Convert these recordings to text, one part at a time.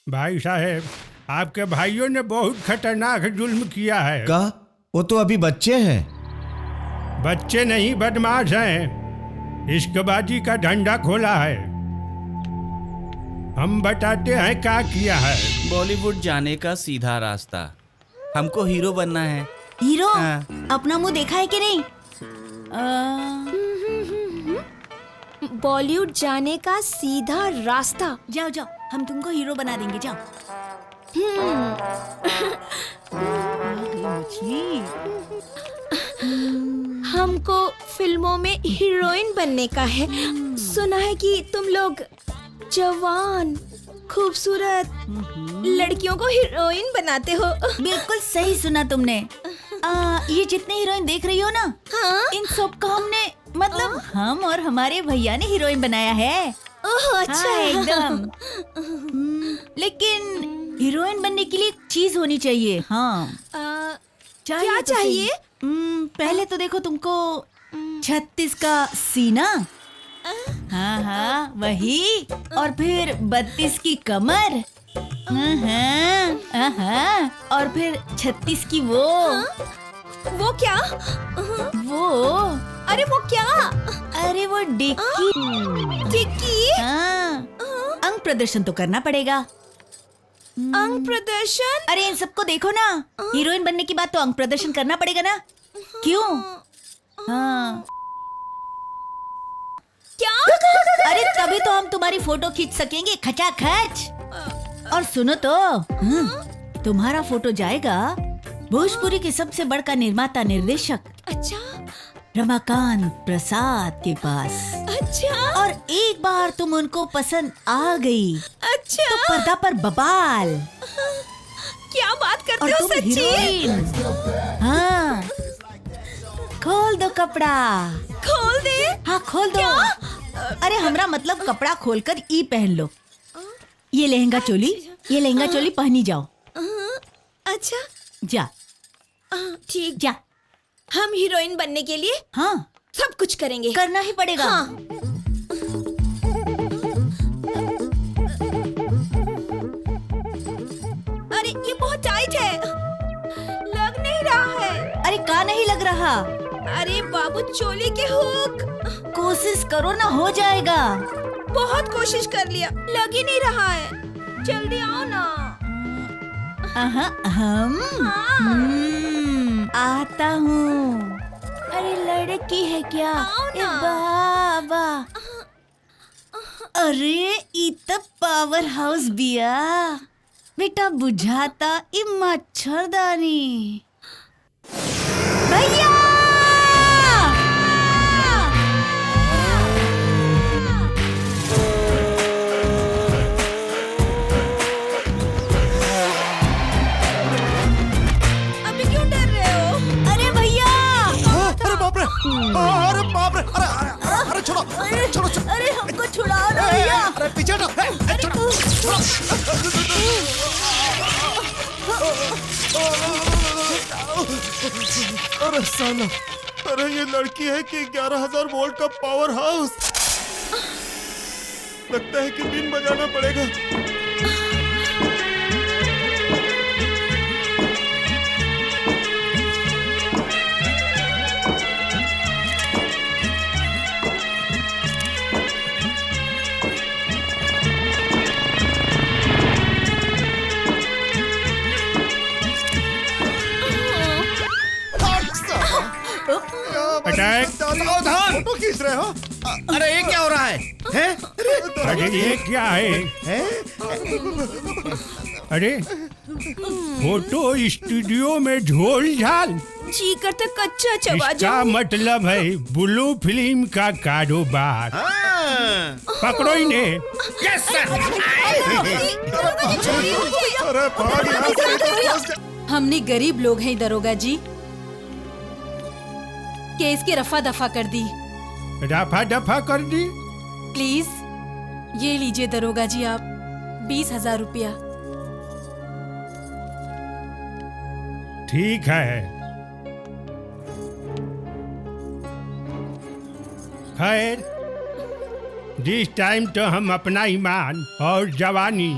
भाई साहब, आपके भाइयों ने बहुत खतरनाक जुल्म किया है। का? वो तो अभी बच्चे हैं। बच्चे नहीं, बदमाश हैं। इश्कबाजी का धंधा खोला है। हम बताते हैं क्या किया है। बॉलीवुड जाने का सीधा रास्ता। हमको हीरो बनना है। हीरो? हाँ। अपना मुंह देखा है कि नहीं? बॉलीवुड जाने का सीधा रास्ता। जाओ जाओ, हम तुमको हीरो बना देंगे, जाओ। हमको फिल्मों में हीरोइन बनने का है। सुना है कि तुम लोग जवान खूबसूरत लड़कियों को हीरोइन बनाते हो। बिल्कुल सही सुना तुमने। ये जितने हीरोइन देख रही हो ना, हाँ? इन सब को हमने मतलब हम और हमारे भैया ने हीरोइन बनाया है। ओह अच्छा। हाँ, एकदम। लेकिन हीरोइन बनने के लिए चीज होनी चाहिए। हाँ, क्या चाहिए? पहले तो देखो तुमको 36 का सीना, हाँ हाँ वही, और फिर 32 की कमर, हाँ हाँ, और फिर 36 की वो क्या? वो अरे वो क्या? अरे वो डिक्की। डिक्की? हाँ, अंग प्रदर्शन तो करना पड़ेगा। अंग प्रदर्शन? अरे इन सबको देखो ना, हीरोइन बनने की बात तो अंग प्रदर्शन करना पड़ेगा ना। क्यों? हाँ। क्या? अरे तभी तो हम तुम्हारी फोटो खींच सकेंगे खचाखच। और सुनो तो, तुम्हारा फोटो जाएगा भोजपुरी के सबसे बड़का निर्माता निर्देशक अच्छा, रमाकांत प्रसाद के पास। अच्छा। और एक बार तुम उनको पसंद आ गई, अच्छा, तो पर्दा पर बबाल। क्या बात और करते हो? तुम सच्ची? हीरोइन। हाँ, खोल दो कपड़ा। खोल दे? हाँ खोल दो। अरे हमरा मतलब कपड़ा खोलकर ई पहन लो। ये लहंगा चोली, ये लहंगा चोली पहनी जाओ। अच्छा, जा ठीक। जा। हम हीरोइन बनने के लिए हाँ, सब कुछ करेंगे। करना ही पड़ेगा। हाँ। रहा। अरे बाबू चोली के हुक। कोशिश करो ना, हो जाएगा। बहुत कोशिश कर लिया, लग ही नहीं रहा है। जल्दी आओ ना। आता हूँ। अरे लड़की है क्या? आओ ना। बाबा, अरे इत पावर हाउस बिया बेटा, बुझाता ई मच्छरदानी। भैया अभी क्यों डर रहे हो? अरे भैया, अरे बाप रे, अरे बाप रे, अरे छोड़ो, छोड़ो, छोड़ो, अरे हमको छुड़ाओ ना भैया। अरे पीछे हटो, छोड़ो, अरे साला, अरे ये लड़की है कि 11,000 वोल्ट का पावर हाउस। लगता है कि बीन बजाना पड़ेगा। अटैक। सावधान, फोटो खींच रहे हो? अरे ये क्या हो रहा है? हैं? अरे ये क्या है? अरे फोटो स्टूडियो में झोल झाल, जी करता कच्चा चबा इसका जाऊं। मतलब है ब्लू फिल्म का कारोबार। पकड़ो इन्हें। अरे भाग यहाँ से। हमने गरीब लोग हैं दरोगा जी, केस की रफा दफा कर दी। रफा दफा कर दी? प्लीज ये लीजिए दरोगा जी, आप 20,000 रुपया। ठीक है। खैर, दिस टाइम तो हम अपना ईमान और जवानी,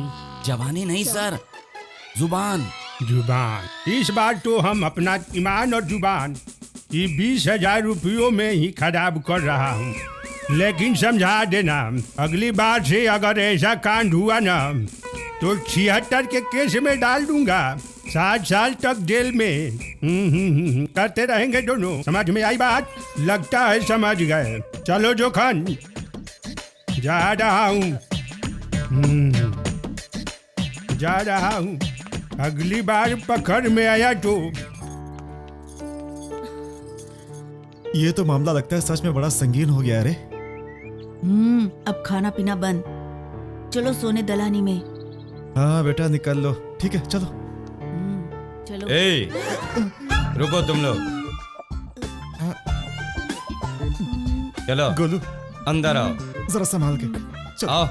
जवानी नहीं सर, जुबान। जुबान, इस बार तो हम अपना ईमान और जुबान ये 20,000 रुपयों में ही खराब कर रहा हूँ। लेकिन समझा देना, अगली बार से अगर ऐसा कांड हुआ ना तो 76 के केस में डाल दूंगा, 7 साल तक जेल में। करते रहेंगे दोनों। समझ में आई बात? लगता है समझ गए। चलो जोखन, जा रहा हूँ। जा रहा हूँ। अगली बार पकड़ में आया तो ये तो मामला लगता है सच में बड़ा संगीन हो गया। रे अब खाना पीना बंद। चलो सोने दलानी में। हाँ बेटा, निकल लो। ठीक है, चलो। चलो। ए, रुको तुम लोग। चलो गोलू, अंदर आओ। जरा संभाल के चलो। आओ।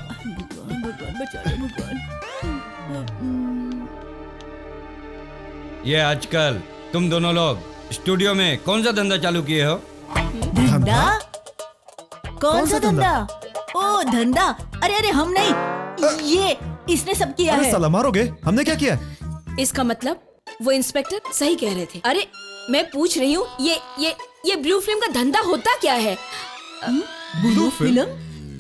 ये आजकल तुम दोनों लोग स्टूडियो में कौन सा धंधा चालू किए हो? धंधा? कौन सा धंधा? ओ धंधा, अरे अरे हम नहीं, ये इसने सब किया अरे है। साला मारोगे, हमने क्या किया? इसका मतलब वो इंस्पेक्टर सही कह रहे थे। अरे मैं पूछ रही हूँ, ये ब्लू फिल्म का धंधा होता क्या है? Blue film?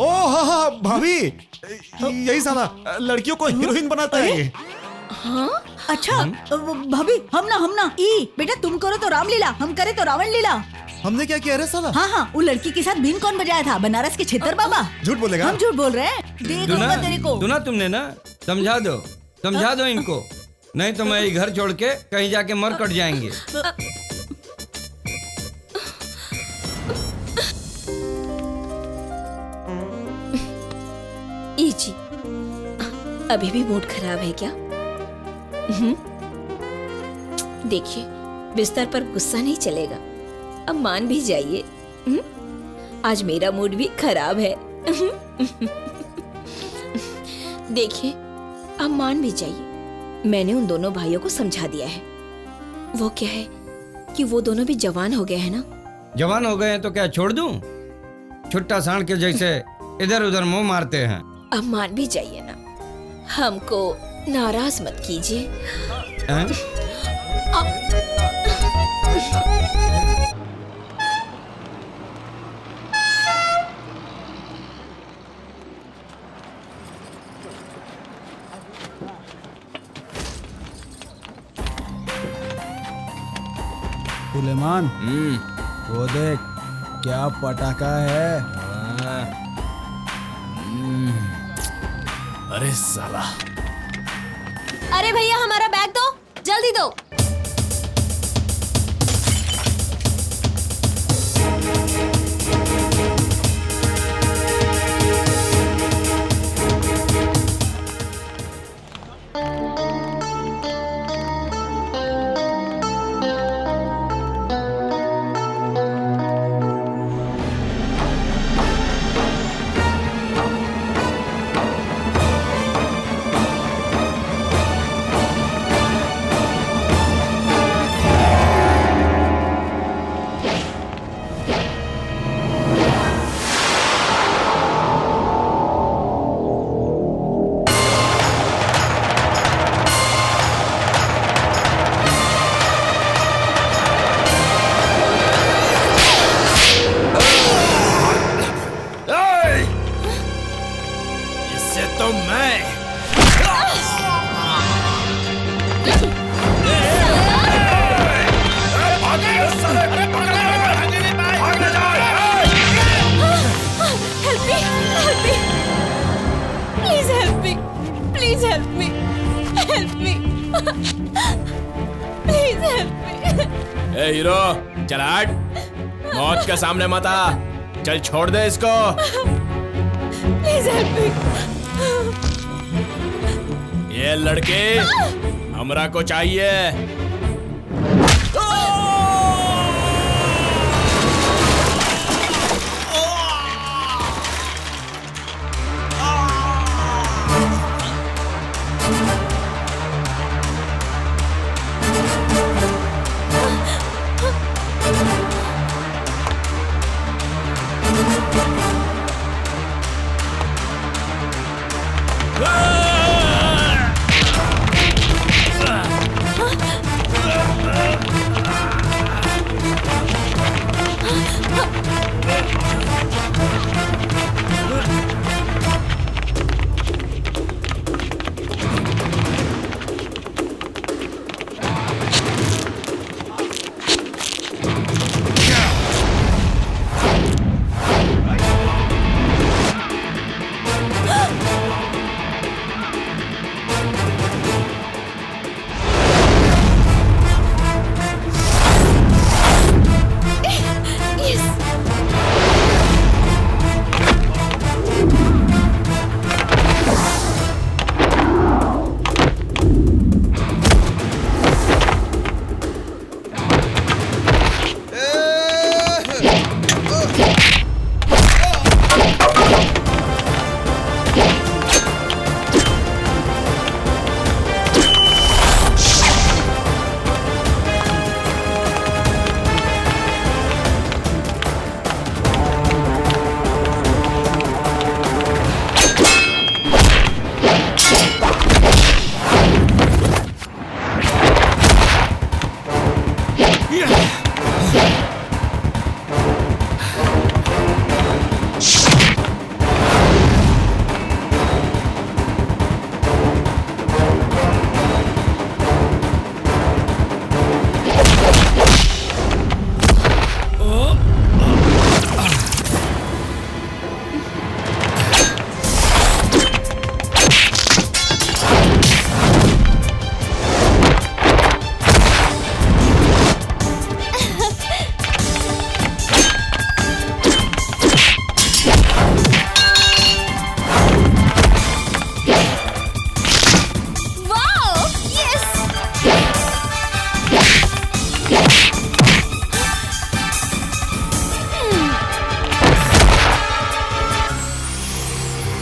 ओ हाँ हाँ भाभी, यही साला लड़कियों को हीरोइन बनाता है ये। हाँ? अच्छा भाभी, हम ना ई बेटा, तुम करो तो रामलीला, हम करे तो रावण लीला। हमने क्या किया रे साला? हाँ, वो लड़की के साथ बीन कौन बजाया था? बनारस के छेतर बाबा। झूठ बोलेगा? हम झूठ बोल रहे हैं। देखूंगा तेरे को। सुना तुमने ना? समझा दो इनको, नहीं तो मैं ये घर छोड़ के कहीं जाके मर कट जाएंगे। ई जी, अभी भी मूड खराब है क्या? देखिए, बिस्तर पर गुस्सा नहीं चलेगा, अब मान भी जाइए। आज मेरा मूड भी खराब है। देखिए, अब मान भी जाइए, मैंने उन दोनों भाइयों को समझा दिया है। वो क्या है कि वो दोनों भी जवान हो गए हैं ना। जवान हो गए हैं तो क्या छोड़ दूं? छुट्टा सांड के जैसे इधर उधर मुंह मारते हैं। अब मान भी जाइए ना, हमको नाराज मत कीजिए। हैं? सुलेमान, वो देख क्या पटाखा है। अरे साला, अरे भैया हमारा बैग दो, जल्दी दो। तो मैं Please help me. Please help me. Help me. Please help me. A hero, चल हट, मौत के सामने मत आ, चल छोड़ दे इसको। Please help me. ये लड़के हमरा को चाहिए।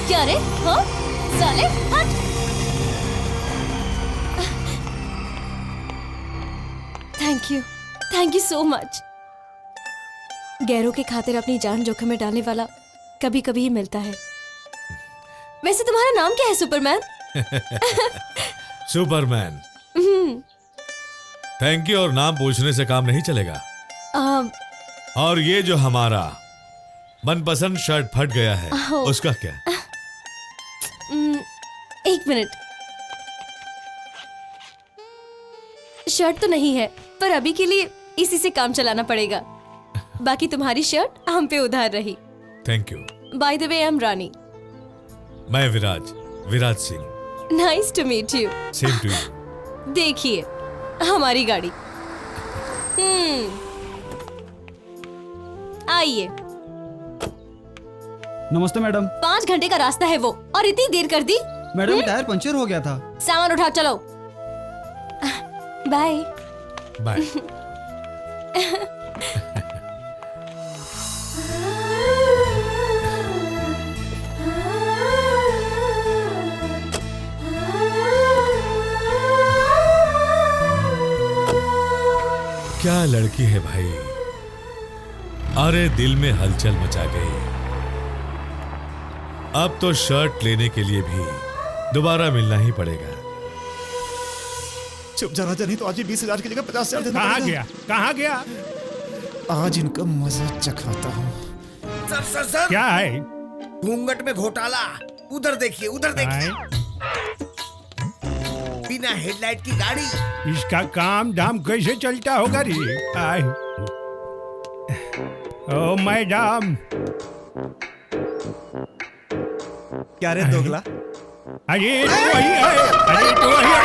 क्या रे? हाँ? साले हट। Thank you so much. गैरों के खातिर अपनी जान जोखिम में डालने वाला कभी कभी ही मिलता है। वैसे तुम्हारा नाम क्या है सुपरमैन? सुपरमैन। थैंक यू और नाम पूछने से काम नहीं चलेगा। और ये जो हमारा मनपसंद शर्ट फट गया है उसका क्या? एक मिनट, शर्ट तो नहीं है पर अभी के लिए इसी से काम चलाना पड़ेगा। बाकी तुम्हारी शर्ट हम पे उधार रही। Thank you. By the way I am Rani. मैं Viraj Singh. Nice to meet you. Same to you. देखिए हमारी गाड़ी। आइए। नमस्ते मैडम। 5 घंटे का रास्ता है वो, और इतनी देर कर दी। मैडम टायर पंचर हो गया था। सामान उठा चलो। Bye bye. क्या लड़की है भाई, अरे दिल में हलचल मचा गई। अब तो शर्ट लेने के लिए भी दोबारा मिलना ही पड़ेगा। चुप जा राजा, नहीं तो आज ही 20,000 की जगह 50,000 देना कहाँ पड़ेगा। गया कहाँ गया? आज इनका मजा चखाता हूँ। सर सर सर, क्या है? घूंघट में घोटाला। उधर देखिए, उधर देखिए। आए? बिना हेडलाइट की गाड़ी। इसका काम धाम कैसे चलता होगा रे? आए। ओ मैडम। क्या रे दोगला? अरे तो वही है, अरे तो वही है।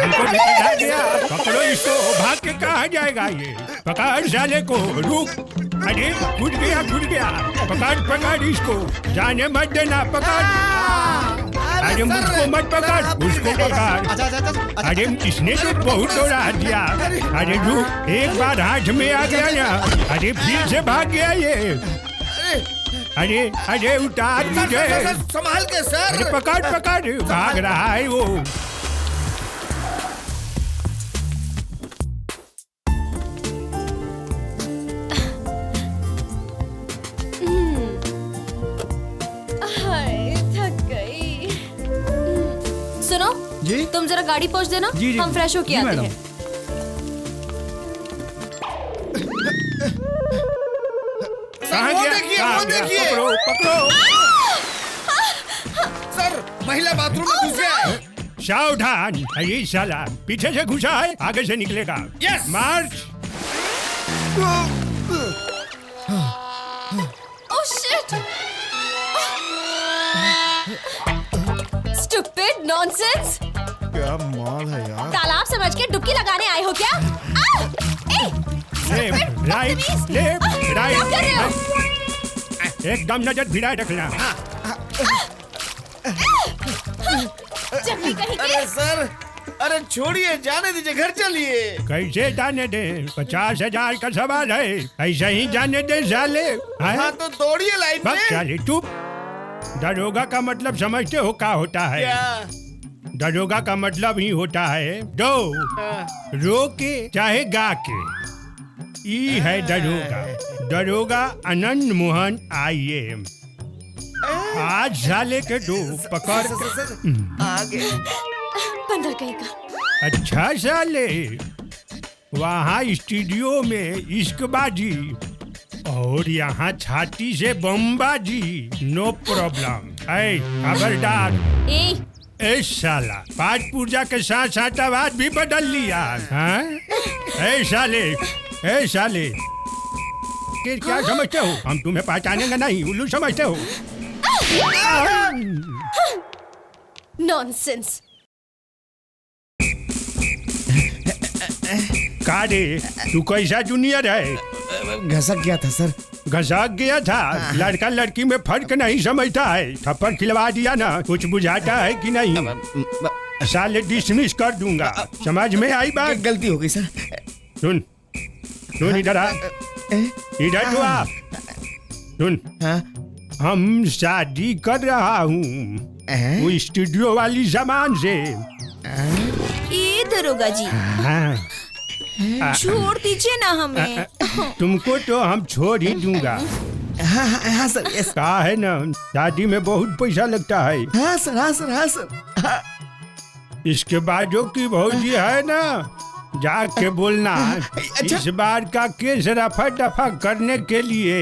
हमको निकल गया। पकड़ो इसको, भाग के कहाँ जाएगा ये? पकड़ साले को, रुक। अरे छूट गया। पकड़ इसको, जाने मत देना। पकड़। अरे मुझको मत पकड़, उसको पकड़। अरे इसने तो बहुत दौड़ा दिया। अरे रुक, एक बार हाथ में आ गया ना, अरे फिर से भाग गया ये। अरे उतार मुझे। संभाल के सर। अरे पकड़, भाग रहा है वो। हाय, थक गई। सुनो जी? तुम जरा गाड़ी पहुंच देना। जी, हम फ्रेश होके जी, आते मैडम। हैं। कहाँ वो गया? देखिए, कहाँ वो गया? देखिए। पकड़ो। सर, महिला बाथरूम में घुस गया है। सावधान। अरे साला पीछे से घुसा है, आगे से निकलेगा। Yes! March. Oh shit! Stupid nonsense! क्या माल है यार। तालाब समझ के डुबकी लगाने आए हो क्या? लेफ्ट राइट लेफ्ट क्या कर रहे हो? राइट। एकदम नजर भिड़ा रखना। चकली कहीं की। अरे सर, अरे छोड़िए, जाने दीजिए, घर चलिए। कैसे जाने दे? 50,000 का सवाल है, ऐसे ही जाने दे साले। हाँ तो दौड़िए लाइन बस में। साले चुप। दरोगा का मतलब समझते हो क्या होता है? क्या? दरोगा का मतलब ही होता है दो, रो के चाहे गा के। ई है दरोगा। दरोगा आनंद मोहन IAM। आज साले के दो पकड़। आगे। बंदर कहीं का। अच्छा साले, वहाँ स्टूडियो में इश्कबाजी और यहाँ छाती से बमबाजी। No problem. ऐ खबरदार। ए साला, पाठ पूजा के साथ साथ आवाज भी बदल लिया। हाँ? ए साले क्या समझते हो? हम तुम्हें पहचानेंगे नहीं, उल्लू समझते हो? नॉनसेंस। का रे, तू कैसा जूनियर है? घसक गया था सर। घसक गया था? लड़का लड़की में फर्क नहीं समझता है। थप्पड़ खिलवा दिया ना, कुछ बुझाता है कि नहीं? साले डिसमिस कर दूंगा। समझ में आई बात? गलती हो गई सर। सुन इधर आ। इधर तो आ। सुन, हम शादी कर रहा हूँ वो स्टूडियो वाली सामान से। ये दरोगा जी, हाँ। छोड़ दीजिए ना हमें। तुमको तो हम छोड़ ही दूंगा। हाँ सर, यस। कहा है ना, शादी में बहुत पैसा लगता है। हाँ सर। इसके बाद जो की भौजी है ना, जाके बोलना इस बार का केस रफा दफा करने के लिए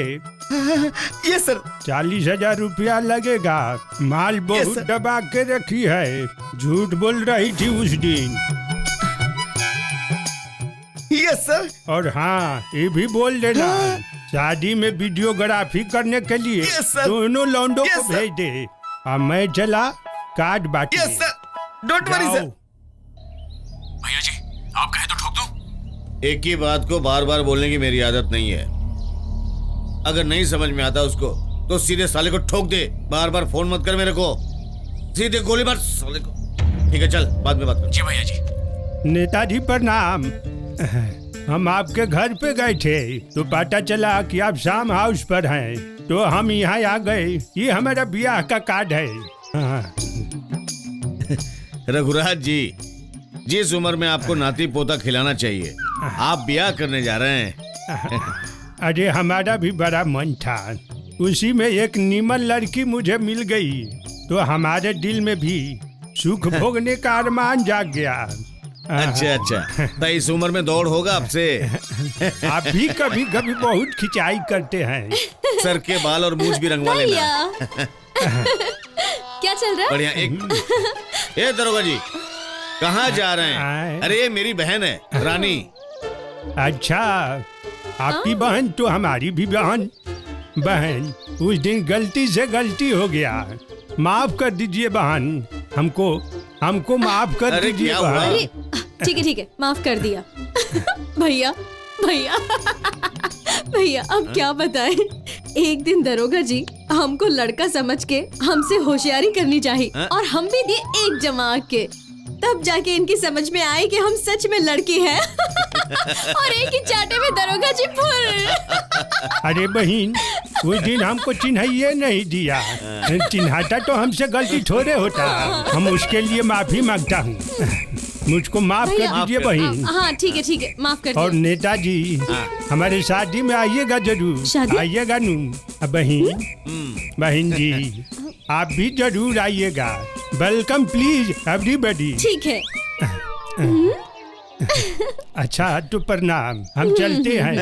यस सर। 40,000 रुपया लगेगा। माल बहुत दबा के रखी है, झूठ बोल रही थी उस दिन। Yes sir. और हाँ ये भी बोल देना शादी में वीडियोग्राफी करने के लिए Yes, sir. दोनों लौंडों Yes, को sir. भेज दे और मैं चला कार्ड बांट yes sir, don't worry sir. भैया जी आप कहे तो ठोक दूं। एक ही बात को बार बार बोलने की मेरी आदत नहीं है। अगर नहीं समझ में आता उसको तो सीधे साले को ठोक दे। बार बार फोन मत कर मेरे को, सीधे गोली मार साले को। ठीक है चल, बाद में बात कर। जी भैया जी। नेताजी प्रणाम। हम आपके घर पे गए थे तो पता चला कि आप शाम हाउस पर हैं, तो हम यहाँ आ गए। ये हमारा ब्याह का कार्ड है। हाँ। रघुराज जी, जिस उम्र में आपको नाती पोता खिलाना चाहिए आप ब्याह करने जा रहे हैं। अरे हमारा भी बड़ा मन था, उसी में एक नीमन लड़की मुझे मिल गई तो हमारे दिल में भी सुख भोगने का अरमान जाग गया। अच्छा अच्छा, तो इस उम्र में दौड़ होगा आपसे। आप भी कभी कभी बहुत खिंचाई करते हैं। सर के बाल और मूंछ भी रंगवा लेना। क्या चल रहा है? बढ़िया। एक ए दरोगा जी, कहाँ जा रहे हैं? अरे ये मेरी बहन है रानी। अच्छा, आपकी बहन तो हमारी भी बहन। बहन, उस दिन गलती से गलती हो गया, माफ कर दीजिए बहन। हमको माफ कर अरे दीजिए क्या हुआ? बहन। ठीक है माफ कर दिया। भैया भैया भैया अब क्या बताएं। एक दिन दरोगा जी हमको लड़का समझ के हमसे होशियारी करनी चाहिए और हम भी दिए एक जमा के, तब जाके इनकी समझ में आए कि हम सच में लड़की हैं। और एक ही चाटे में दरोगा जी फुल। अरे बहन, उस दिन हमको चिन्हाइए नहीं दिया। चिन्हाता तो हमसे गलती थोड़े होता। हम उसके लिए माफी मांगता हूँ। मुझको माफ कर दीजिए बहन। हाँ ठीक है माफ कर और दिया। नेताजी हमारे शादी में आइएगा जरूर। शादी? आइएगा नू बहन जी, आप भी जरूर आइएगा। Welcome please everybody. ठीक है। अच्छा तो प्रणाम, हम चलते हैं।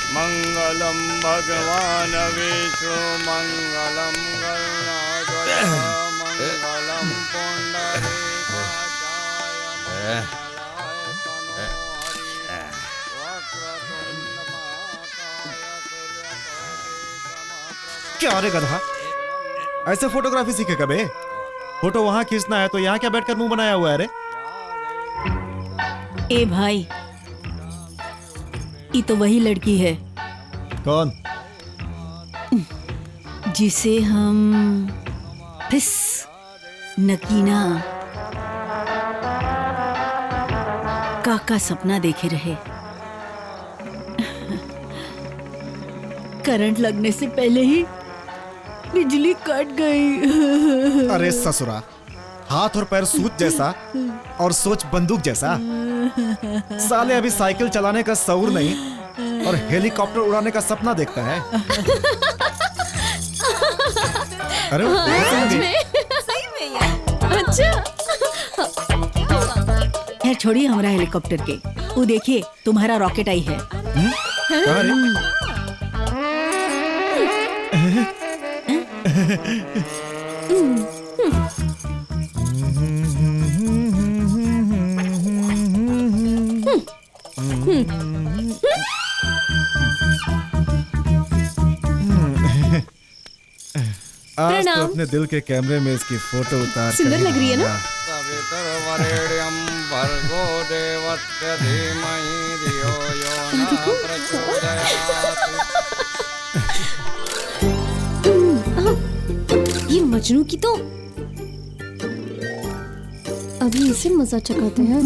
मंगलम भगवान विष्णु मंगलम गरुणाध्वज मंगलम क्या रे गधा, ऐसे फोटोग्राफी सीखे कबे? फोटो वहां खींचना है तो यहाँ क्या बैठकर मुंह बनाया हुआ है रे? ए भाई, ये तो वही लड़की है कौन? जिसे हम फिस नकीना का सपना देखे रहे। करंट लगने से पहले ही बिजली कट गई। अरे ससुरा, हाथ और पैर सूत जैसा और सोच बंदूक जैसा। साले अभी साइकिल चलाने का शऊर नहीं और हेलीकॉप्टर उड़ाने का सपना देखता है। अरे सही में यार। अच्छा है, छोड़िए हमारा हेलीकॉप्टर के। वो देखिए तुम्हारा रॉकेट आई है। कहाँ रे? आज तो अपने दिल के कैमरे में इसकी फोटो उतार सुंदर लग रही है ना? सवितुर्वरेण्यं भर्गो देवस्य धीमहि धियो यो न प्रचोदयात्। ये मजनू की तो अभी इसे मजा चखाते हैं।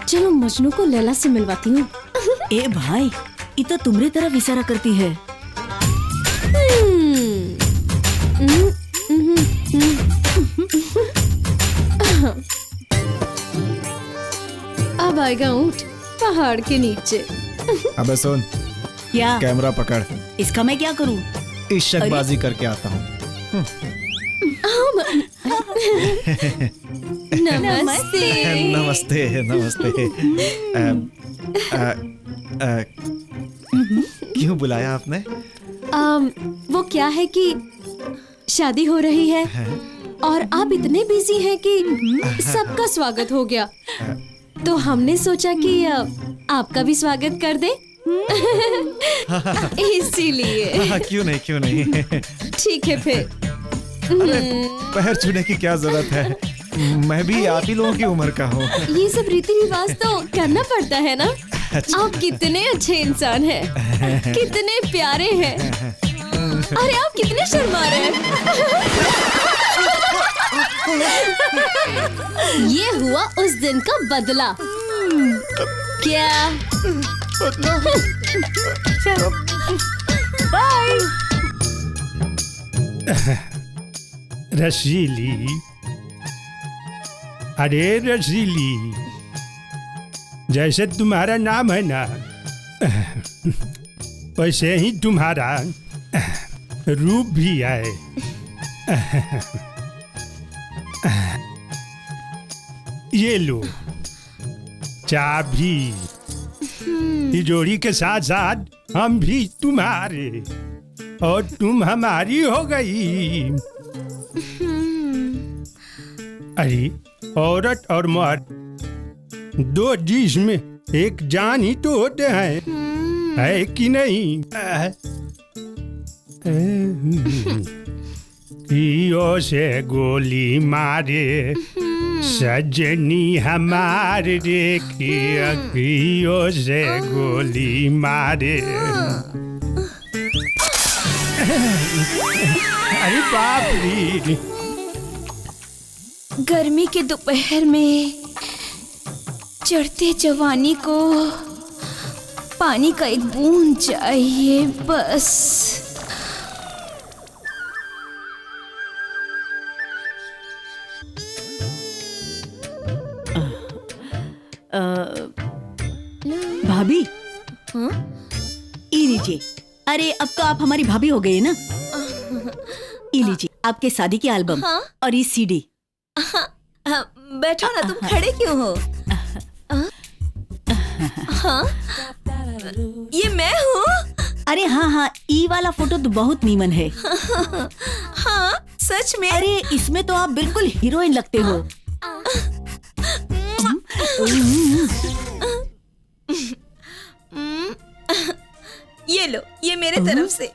चलो मजनू को लैला से मिलवाती हूँ। ए भाई, ये तो तुम्हारी तरफ इशारा करती है। अब आएगा ऊंट पहाड़ के नीचे। अबे सुन, क्या कैमरा पकड़, इसका मैं क्या करूं? इश्कबाजी करके आता हूँ। नमस्ते। नमस्ते नमस्ते। क्यों बुलाया आपने? वो क्या है कि शादी हो रही है और आप इतने बिजी हैं कि सबका स्वागत हो गया, तो हमने सोचा कि आपका भी स्वागत कर दे। इसीलिए क्यों नहीं ठीक है फिर। पैर छूने की क्या जरूरत है, मैं भी आप ही लोगों की उम्र का हूँ। ये सब रीति रिवाज तो करना पड़ता है ना। आप कितने अच्छे इंसान हैं, कितने प्यारे हैं। अरे आप कितने शर्मा रहे हैं। ये हुआ उस दिन का बदला। क्या? चलो बाय। रसीली, अरे रसीली, जैसे तुम्हारा नाम है ना, वैसे ही तुम्हारा रूप भी है। ये लो चाबी, तिजोरी के साथ साथ हम भी तुम्हारे और तुम हमारी हो गई। अरे औरत और मर्द दो जिस्म एक जान ही तो होते हैं, है कि नहीं? कियो से गोली मारे सजनी हमार रे, कियो से गोली मारे। अरे बाप रे, गर्मी के दोपहर में चढ़ते जवानी को पानी का एक बूंद चाहिए बस। भाभी, ये लीजिए। अरे अब तो आप हमारी भाभी हो गई ना। ये लीजिए आपके शादी की एल्बम और ये सीडी। बैठो ना, तुम खड़े क्यों हो? हाँ, ये मैं हूँ। अरे हाँ, ई वाला फोटो तो बहुत नीमन है। हाँ सच में। अरे इसमें तो आप बिल्कुल हीरोइन लगते हो। ये लो, ये मेरे तरफ से।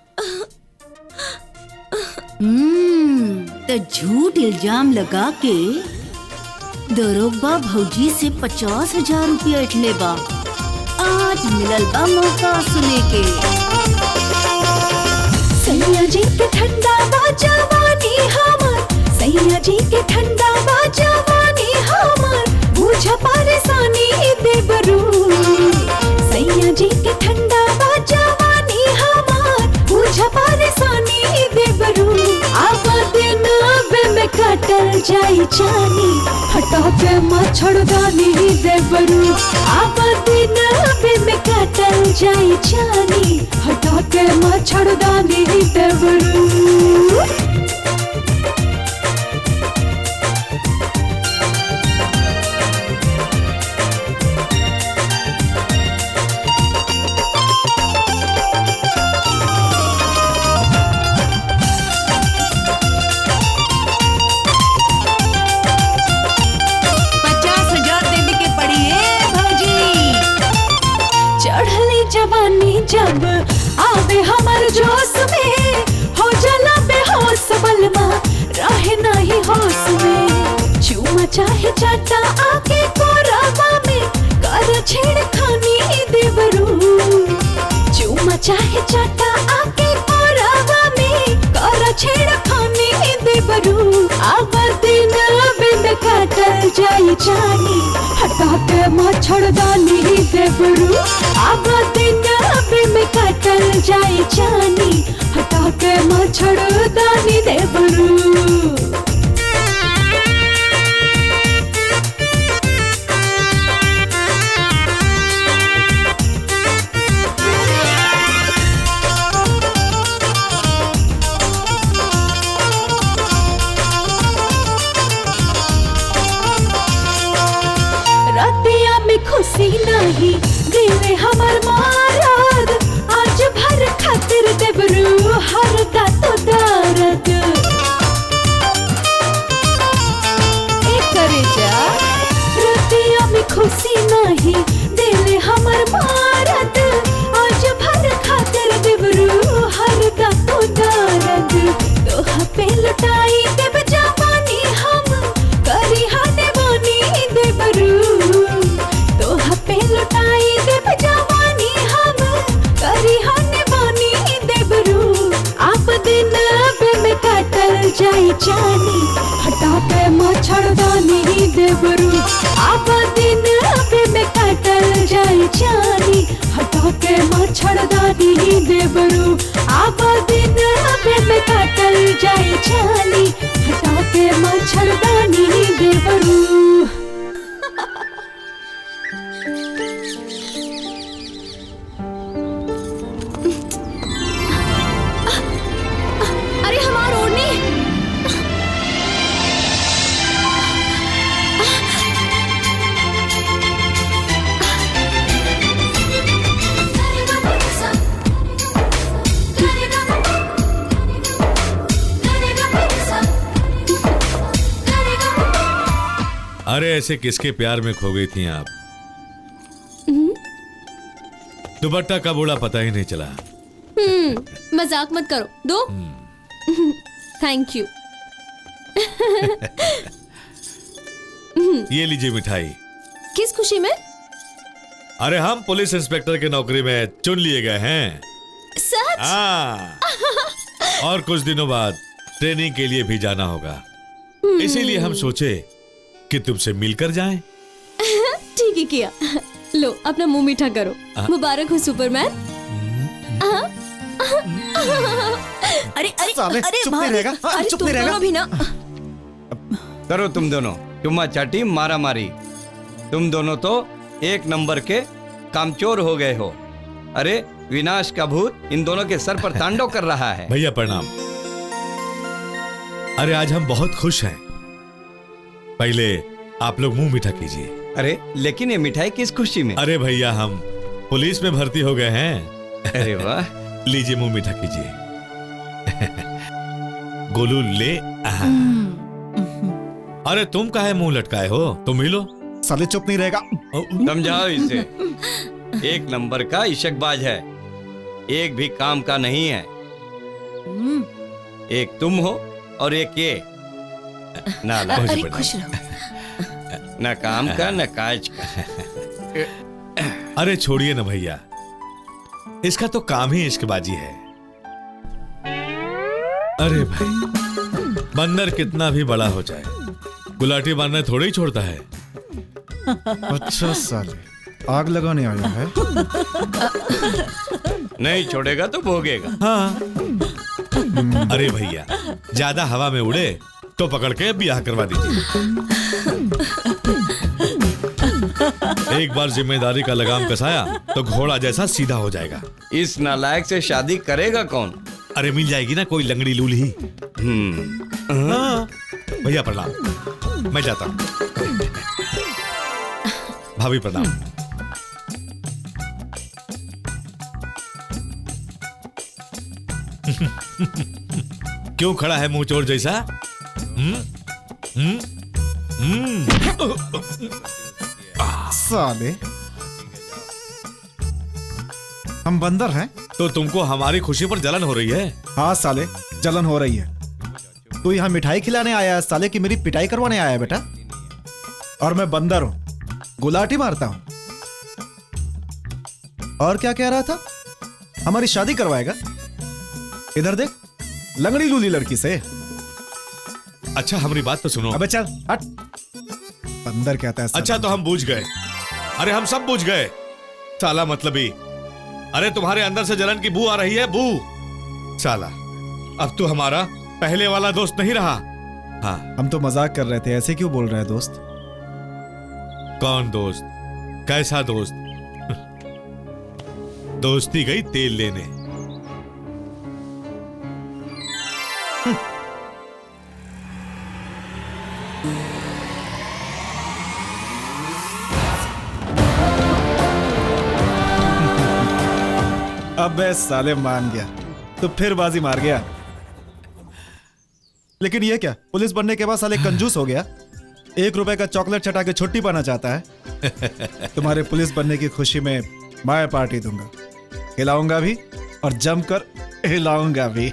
तो झूठ इल्जाम लगा के दरोगा भौजी से 50,000 रुपया इठले बा। आज मिलल बा मौका सुने के। सैया जी के ठंडा बा जवानी हमार, सैया जी के ठंडा बा जवानी हमार, बुझ परेशानी देबरू। सैया जी के ठंडा बा जवानी हमार, बुझ परेशानी देबरू। अब दिन में कटल जाई जानी, हटा के मच्छरदानी देबरू। अब दिन में कटल जाई जानी, हटा के मच्छरदानी देबरू। जब आवे हमर जोश में, हो जाला बेहोश बलमा, रहे नहीं होश में। चूमा चाहे चाटा आके कोरावा में, कर छेड़खानी देवरू। चूमा चाहे चाटा आके कोरावा में, कर छेड़खानी देवरू। अब दिन में काटल जाई जानी, हटा के मच्छरदानी देवरू। अब दिन में काटल जाई जानी, हटा के मच्छरदानी देवरू। रतिया में खुशी नहीं देवे हमर मारद, आज भर खातिर देवरू हर का तो दर्द। मच्छरदानी देवरू अब दिन अबे में काटल जाए जानी हटा के मच्छरदानी देवरू अब दिन अबे में काटल जाए जानी हटा के मच्छरदानी देवरू। अरे हमार ओढ़नी। अरे ऐसे किसके प्यार में खो गई थी आप? दुपट्टा कब उड़ा पता ही नहीं चला। मजाक मत करो, दो। Thank you. ये लीजिए मिठाई। किस खुशी में? अरे हम पुलिस इंस्पेक्टर की नौकरी में चुन लिए गए हैं। सच? हाँ। और कुछ दिनों बाद ट्रेनिंग के लिए भी जाना होगा, इसीलिए हम सोचे कि तुमसे मिलकर जाएं। ठीक ही किया। लो अपना मुंह मीठा करो। मुबारक हो सुपरमैन। अरे अरे साले, अरे चुप नहीं रहेगा? हाँ, अरे चुप तुम नहीं रहेगा? दोनों भी ना। करो तुम दोनों चुम्मा चाटी मारा मारी। तुम दोनों तो एक नंबर के कामचोर हो गए हो। अरे विनाश का भूत इन दोनों के सर पर तांडव कर रहा है। भैया प्रणाम। अरे आज हम बहुत खुश हैं। पहले आप लोग मुंह मीठा कीजिए। अरे लेकिन ये मिठाई किस खुशी में? अरे भैया हम पुलिस में भर्ती हो गए हैं। अरे वाह। लीजिए मुंह मीठा कीजिए। गोलू ले। अरे तुम काहे मुंह लटकाए हो? तुम ही लो। साले चुप नहीं रहेगा? समझाओ इसे। एक नंबर का इशकबाज है, एक भी काम का नहीं है। एक तुम हो और एक ये नालायक। अरे खुश रहो। न काम का न काज का। अरे छोड़िए ना भैया, इसका तो काम ही इश्कबाजी है। अरे भाई, बंदर कितना भी बड़ा हो जाए, गुलाटी मारने थोड़ी ही छोड़ता है। अच्छा साले, आग लगाने आया है। नहीं छोड़ेगा तो भोगेगा। हाँ। अरे भैया, ज्यादा हवा में उड़े तो पकड़ के ब्याह करवा दीजिए। एक बार जिम्मेदारी का लगाम कसाया तो घोड़ा जैसा सीधा हो जाएगा। इस नालायक से शादी करेगा कौन? अरे मिल जाएगी ना कोई लंगड़ी लूली। हाँ। भैया प्रणाम, मैं जाता हूँ। भाभी प्रणाम। क्यों खड़ा है मुंह चोर जैसा? साले, हम बंदर हैं? तो तुमको हमारी खुशी पर जलन हो रही है? हाँ साले, जलन हो रही है। तू यहाँ मिठाई खिलाने आया है साले, की मेरी पिटाई करवाने आया है बेटा। और मैं बंदर हूँ, गुलाटी मारता हूँ। और क्या कह रहा था? हमारी शादी करवाएगा? इधर देख, लंगड़ी लूली लड़की से। अच्छा हमारी बात तो सुनो। अबे चल हट। बंदर कहता है। अच्छा तो हम बूझ गए। अरे हम सब बूझ गए। साला मतलबी। अरे तुम्हारे अंदर से जलन की बू आ रही है, बू। साला, अब तू हमारा पहले वाला दोस्त नहीं रहा। हाँ। हम तो मजाक कर रहे थे, ऐसे क्यों बोल रहे हैं दोस्त? कौन दोस्त? कैसा दोस्त? दोस्ती गई तेल लेने। अबे साले मान गया, तो फिर बाजी मार गया। लेकिन ये क्या, पुलिस बनने के बाद साले कंजूस हो गया। 1 रुपए का चॉकलेट चटा के छुट्टी पाना चाहता है। तुम्हारे पुलिस बनने की खुशी में मैं पार्टी दूंगा, हिलाऊंगा भी और जमकर हिलाऊंगा भी।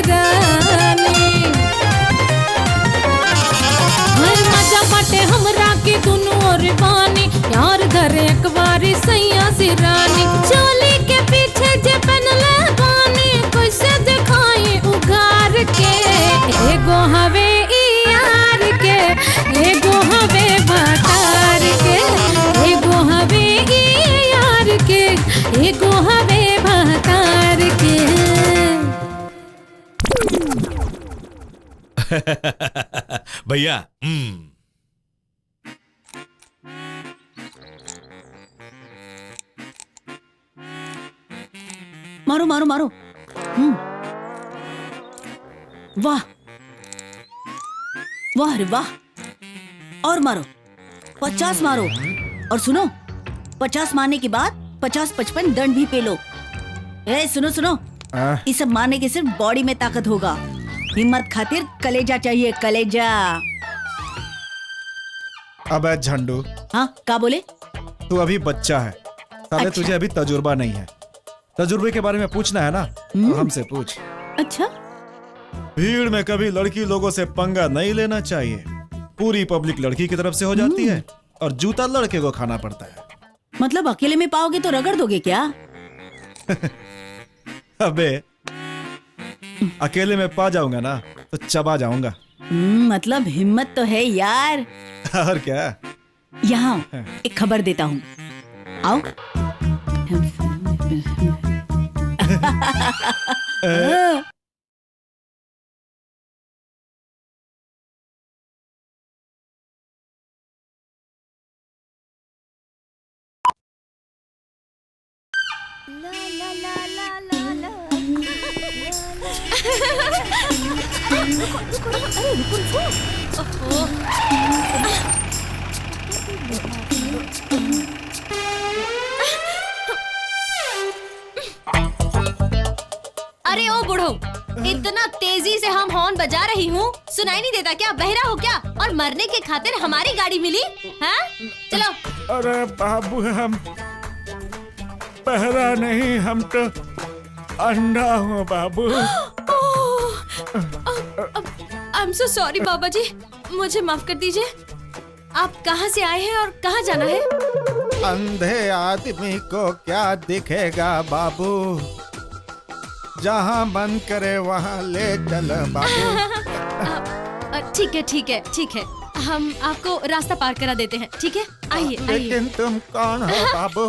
रानी। हर मजा बाटे हमरा के दुनू और पानी, यार घर एक बारी सैया सी रानी। चोली के पीछे जे पहनले बानी, कैसे दिखाई उगार के। एगो हवे ई यार के, एगो हवे भतार के। एगो हवे ई यार के, एगो हवे भतार के। भैया मारो मारो मारो। वाह वाह रे वाह, और मारो, 50 मारो। और सुनो, 50 मारने के बाद 50-55 दंड भी पे लो। ए सुनो सुनो, ये सब मारने के सिर्फ बॉडी में ताकत होगा, हिम्मत खातिर कलेजा चाहिए, कलेजा। अबे झंडू, हाँ क्या बोले? तू अभी बच्चा है साले, अच्छा। तुझे अभी तजुर्बा नहीं है। तजुर्बे के बारे में पूछना है ना तो हमसे पूछ। अच्छा, भीड़ में कभी लड़की लोगों से पंगा नहीं लेना चाहिए। पूरी पब्लिक लड़की की तरफ से हो जाती है और जूता लड़के को खाना पड़ता है। मतलब अकेले में पाओगे तो रगड़ दोगे क्या? अबे अकेले में पा जाऊंगा ना तो चबा जाऊंगा। मतलब हिम्मत तो है यार। और क्या? यहाँ एक खबर देता हूँ, आओ। अरे ओ बुढ़ो, इतना तेजी से हम हॉर्न बजा रही हूँ, सुनाई नहीं देता क्या? बहरा हो क्या? और मरने के खातिर हमारी गाड़ी मिली? हाँ चलो। अरे बाबू, हम पहरा नहीं, हम तो अंडा हूँ बाबू। आई एम सो सॉरी बाबा जी, मुझे माफ कर दीजिए। आप कहाँ से आए हैं और कहाँ जाना है? अंधे आदमी को क्या दिखेगा बाबू, जहाँ मन करे वहाँ ले चल बाबू। ठीक है ठीक है ठीक है, हम आपको रास्ता पार करा देते हैं, ठीक है? आइए आइए। लेकिन तुम कौन हो बाबू?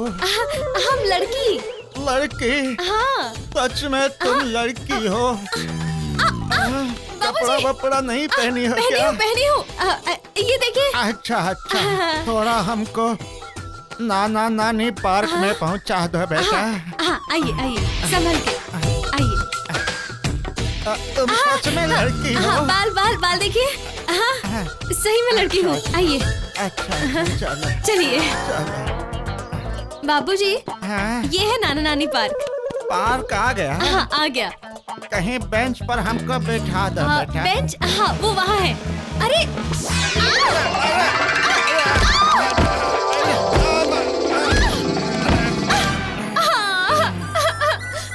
हम लड़की। लड़की? हाँ। सच में तुम लड़की हो? कपड़ा वपड़ा नहीं पहनी हो क्या? पहनी हूँ, ये देखिए। अच्छा अच्छा, थोड़ा हमको नाना नानी पार्क में पहुंचा दो बेटा। आइए आइए, संभल के आइए। तुम सच में लड़की हो? बाल बाल बाल देखिए, हाँ सही में लड़की हूँ। आइए। अच्छा चलो चलिए। बाबूजी, हाँ? ये है नाना नानी पार्क। पार्क आ गया? हाँ आ गया। कहीं बेंच पर हमको बैठा दो बेटा। बेंच? हाँ वो वहाँ है। अरे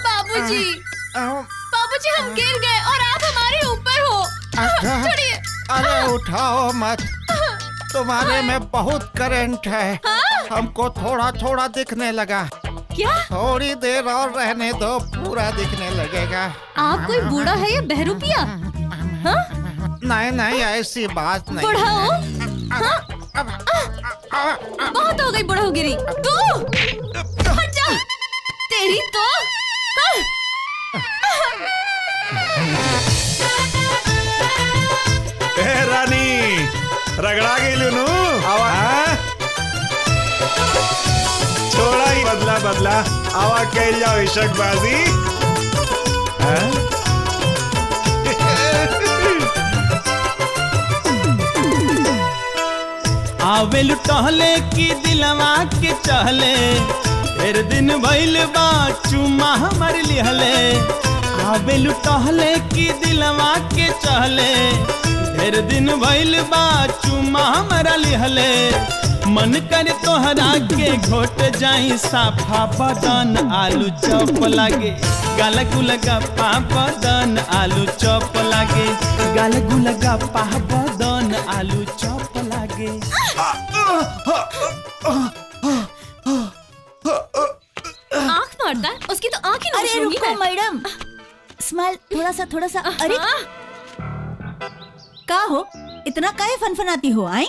बाबूजी, बाबूजी हम गिर गए और आप हमारे ऊपर हो। छोड़िए। अरे उठाओ मत, तुम्हारे में बहुत करंट है। हमको थोड़ा थोड़ा दिखने लगा। क्या? थोड़ी देर और रहने दो, पूरा दिखने लगेगा। आप कोई बूढ़ा है या बहरूपिया? हाँ? नहीं नहीं, ऐसी बात नहीं। बूढ़ा हो? हाँ? बहुत हो गई बुढ़ागिरी। तू हट जा, तेरी तो। रानी रगड़ा गई लुनू। थोड़ा ही बदला बदला आवा कह जाओ इशकबाजी। आवेल टहले की दिलवा के चहले, फिर दिन भइल बा चुमा हमर लिहले। आवेल टहले की दिलवा के चहले, फिर दिन भइल बा चुमा हमरा लिहले। मन कर तोहरा के घोट जाई साफा बदन आलू चौप लागे गाल गुलगप्पा बदन आलू चौप लागे गाल गुलगप्पा बदन आलू चौप लागे। आँख मारता है, उसकी तो आँख ही अरे नोच लूंगी रुको मैं। मैडम, स्माइल थोड़ा सा। अरे का हो, इतना काहे फनफनाती हो? आई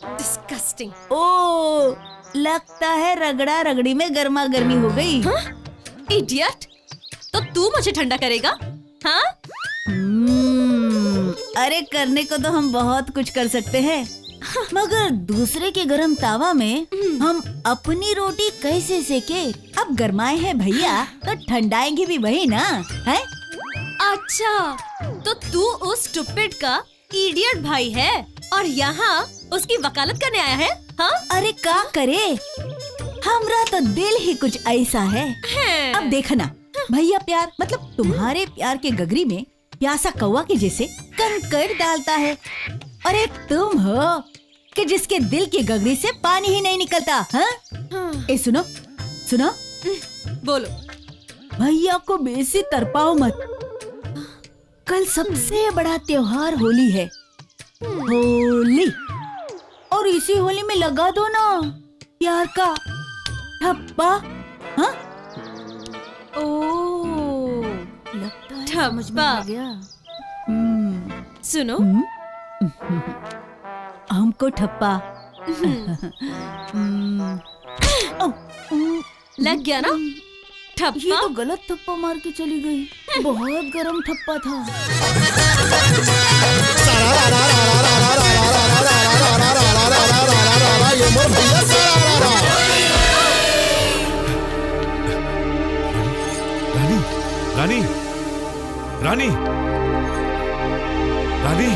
डिस्गस्टिंग। ओ, लगता है रगड़ा रगड़ी में गर्मा गर्मी हो गई। इडियट, तो तू मुझे ठंडा करेगा? हाँ? अरे करने को तो हम बहुत कुछ कर सकते हैं, मगर दूसरे के गरम तावा में हम अपनी रोटी कैसे सेके? अब गरमाए हैं भैया तो ठंडाएंगे भी वही ना, है? अच्छा, तो तू उस स्टूपिड का इडियट भाई है और यहाँ उसकी वकालत करने आया है? हाँ? अरे का करे, हमरा तो दिल ही कुछ ऐसा है। अब देखना भैया, प्यार मतलब तुम्हारे प्यार के गगरी में प्यासा कौवा के जैसे कंकड़ डालता है, और एक तुम हो कि जिसके दिल की गगरी से पानी ही नहीं निकलता। हाँ? ए सुनो, बोलो। भैया को बेसी तरपाओ मत, कल सबसे बड़ा त्योहार होली है। होली, और इसी होली में लगा दो ना प्यार का ठप्पा। हाँ? ओ, लगता है समझ में आ गया। सुनो, हमको ठप्पा लग गया ना ठप्पा? ये तो गलत ठप्पा मार के चली गई, बहुत गरम ठप्पा था। रानी, रानी, रानी,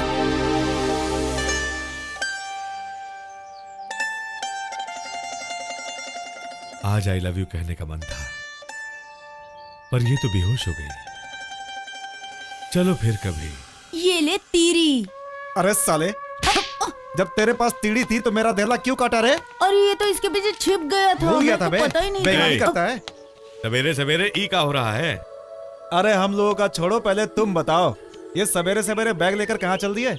आज आई लव यू कहने का मन था, पर ये तो बेहोश हो गई। चलो फिर कभी। ये ले तीरी। अरे साले, जब तेरे पास तीड़ी थी तो मेरा देहला क्यों काटा रे? और ये तो इसके पीछे छिप गया था, भूल गया था हमें बे, तो पता ही नहीं बेईमानी था। करता है। सवेरे सवेरे ई का हो रहा है? अरे हम लोगों का छोड़ो, पहले तुम बताओ, ये सवेरे सवेरे बैग लेकर कहाँ चल दिए?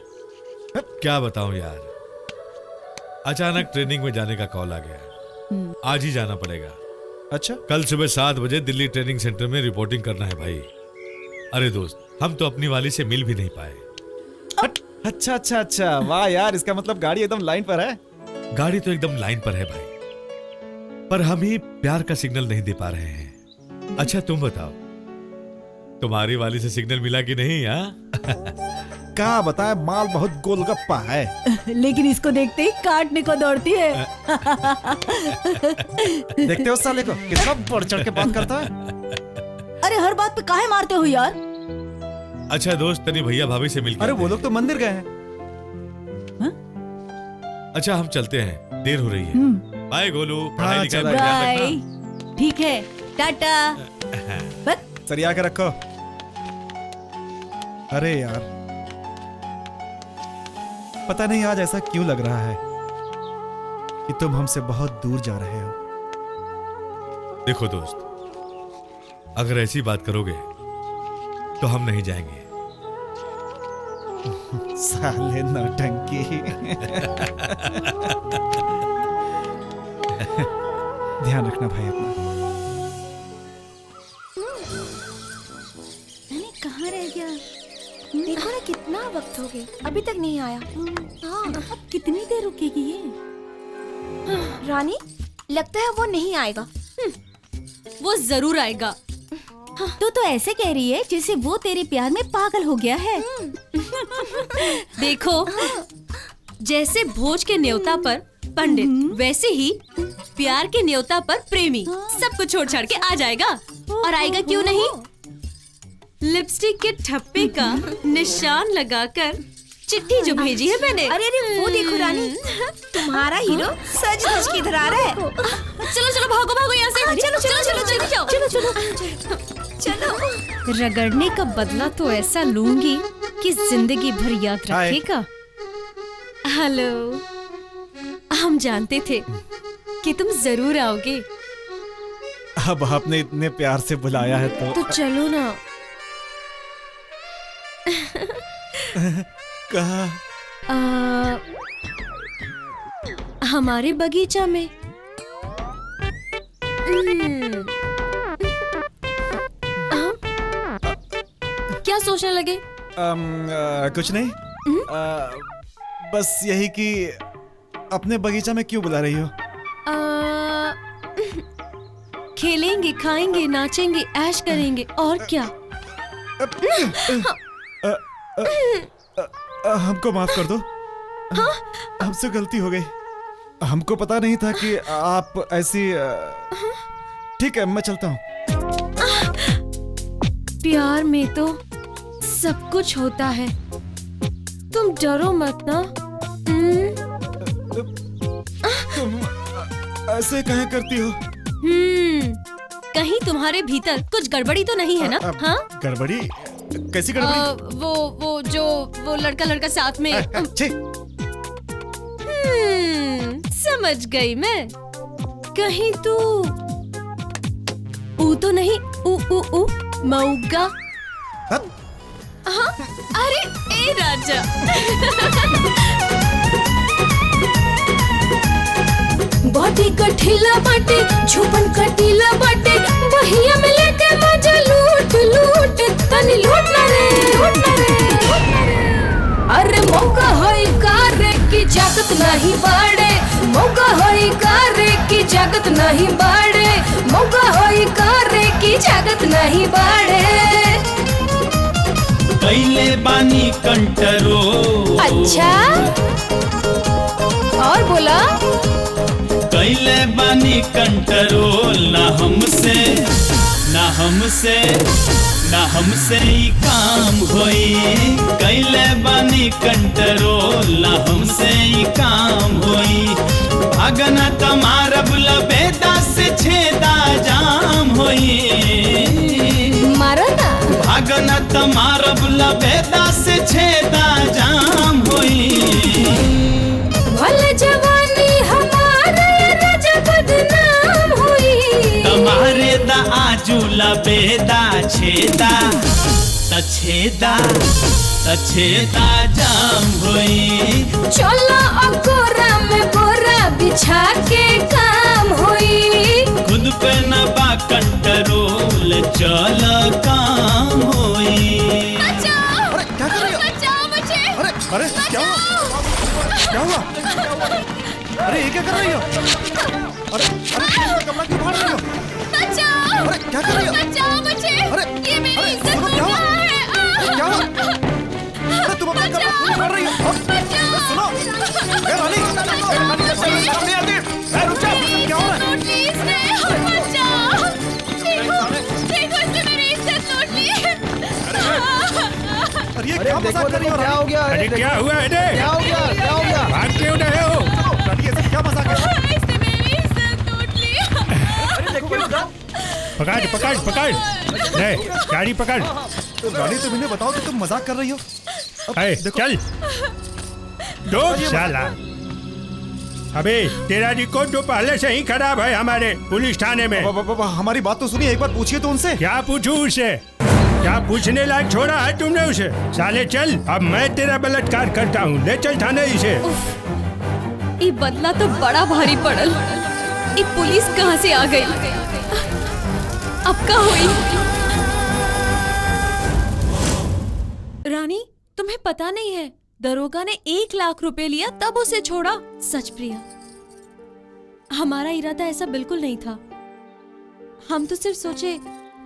क्या बताऊं यार, अचानक ट्रेनिंग में जाने का कॉल आ गया, आज ही जाना पड़ेगा। अच्छा, कल सुबह 7 बजे दिल्ली ट्रेनिंग सेंटर में रिपोर्टिंग करना है भाई। अरे दोस्त, हम तो अपनी वाली से मिल भी नहीं पाए। अच्छा अच्छा अच्छा, वाह यार, इसका मतलब गाड़ी एकदम लाइन पर है। गाड़ी तो एकदम लाइन पर है भाई, पर हम ही प्यार का सिग्नल नहीं दे पा रहे हैं। अच्छा तुम बताओ, तुम्हारी वाली से सिग्नल मिला कि नहीं? क्या बताए, माल बहुत गोलगप्पा है। लेकिन इसको देखते ही काटने को दौड़ती है। देखते हो साले को, कितना बढ़ चढ़ के बात करता है। अरे हर बात पे काहे मारते हो यार? अच्छा दोस्त, तनी भैया भाभी से मिलकर। अरे वो लोग तो मंदिर गए हैं। अच्छा हम चलते हैं, देर हो रही है। बाय गोलू, पढ़ाई लिखाई में ध्यान बाय। रखना। ठीक है, टाटा। सरिया के रखो। अरे यार, पता नहीं आज ऐसा क्यों लग रहा है कि तुम हमसे बहुत दूर जा रहे हो। देखो दोस्त, अगर ऐसी बात करोगे तो हम नहीं जाएंगे। साले नौटंकी। ध्यान रखना भाई अपना। कहाँ रह गया? देखो ना कितना वक्त हो गया, अभी तक नहीं आया। हाँ, अब कितनी देर रुकेगी ये? रानी, लगता है वो नहीं आएगा। वो जरूर आएगा। तो ऐसे कह रही है जैसे वो तेरे प्यार में पागल हो गया है। देखो, जैसे भोज के न्योता पर पंडित, वैसे ही प्यार के न्योता पर प्रेमी सब कुछ छोड़ छाड़ के आ जाएगा। और आएगा क्यों नहीं? लिपस्टिक के ठप्पे का निशान लगाकर चिट्ठी जो भेजी है मैंने। अरे अरे वो देखो रानी, तुम्हारा हीरो सज धज के इधर आ रहा है। चलो चलो भागो भागो यहाँ से। चलो चलो चलो चलो चलो चलो चलो। रगड़ने का बदला तो ऐसा लूंगी कि जिंदगी भर याद रखेगा। हेलो, हम जानते थे कि तुम जरूर आओगे। अब आपने इतने प्यार से बुलाया है तो चलो ना। कहाँ? हमारे बगीचा में। क्या सोचने लगे? कुछ नहीं। बस यही कि अपने बगीचा में क्यों बुला रही हो? खेलेंगे, खाएंगे, नाचेंगे, ऐश करेंगे और क्या। हमको माफ कर दो। हमसे गलती हो गई। हमको पता नहीं था कि आप ऐसी। ठीक है, मैं चलता हूँ। प्यार में तो सब कुछ होता है, तुम डरो मत ना। तुम ऐसे कहे करती हो? कहीं तुम्हारे भीतर कुछ गड़बड़ी तो नहीं है ना? हाँ? गड़बड़ी? कैसी गड़बड़ी? वो लड़का साथ में। समझ गई मैं। कहीं तू ऊ तो नहीं? ऊ मऊगा? हाँ? अरे ए राजा। बॉडी कठिला बाटे, छुपन कटीला बाटे, बहिया में लेके मजा लूट लूट, तनी लूट ना रे, लूट ना रे, लूट ना रे। अरे मौका होई कारे की जागत नहीं बाड़े, मौका होई कारे की जागत नहीं बाड़े, मौका होई कारे की जागत नहीं बाड़े। कैले बानी कंट्रोल। अच्छा, और बोला? कैले बानी कंट्रोल, ना हमसे ही काम होई। कैले बानी कंट्रोल, ना हमसे ही काम होई। भागना तमारा बुलबेदा से छेदा जाम होई। मारो ना। भागना तमारा बुलबेदा से छेदा जाम होई। भले जवानी हमारे राजा बदनाम हुई। तुम्हारे दा आजूला बेदा छेदा छेदा जाम हुई। चलो अकोरा में बोरा बिछा के काम हुई। खुद पे न बा कंट्रोल, चल काम हुई। अरे क्या कर रही हो? अरे क्या हुआ? क्या हुआ? अरे ये क्या कर रही हो? अरे कमरा क्यों फाड़ रही हो? अरे क्या कर रही हो? अरे ये मेरी इज्जत लूट रहा है। क्या हुआ? अरे तुम अपना कमरा क्यों फाड़ रही हो? सुनो, रानी, सामने आती। रुक जा, क्या हो रहा है? अरे ये क्या मजाक कर रही हो? क्या हो गया? अरे क्या हुआ है? क्या हो गया? क्या हो गया? भाग क्यों रहे हो? रानी ऐसे क्या मजाक है? पकड़ ले, गाड़ी पकड़। तो रानी तुम इन्हें बताओ कि तुम मजाक कर रही हो। चल दो साला। अबे तेरा रिकॉर्ड तो पहले से ही खराब है हमारे पुलिस थाने में। हमारी बात तो सुनिए, एक बार पूछिए तो उनसे। क्या पूछूं उसे? क्या पूछने लायक छोड़ा है तुमने उसे? साले चल, अब मैं तेरा बलात्कार करता हूँ, ले चल थाने इसे। ये बदला तो बड़ा भारी पड़ल। ये पुलिस कहाँ से आ गई? अब का हुई? रानी, तुम्हें पता नहीं है, दरोगा ने 1 लाख रुपए लिया तब उसे छोड़ा। सच प्रिया, हमारा इरादा ऐसा बिल्कुल नहीं था। हम तो सिर्फ सोचे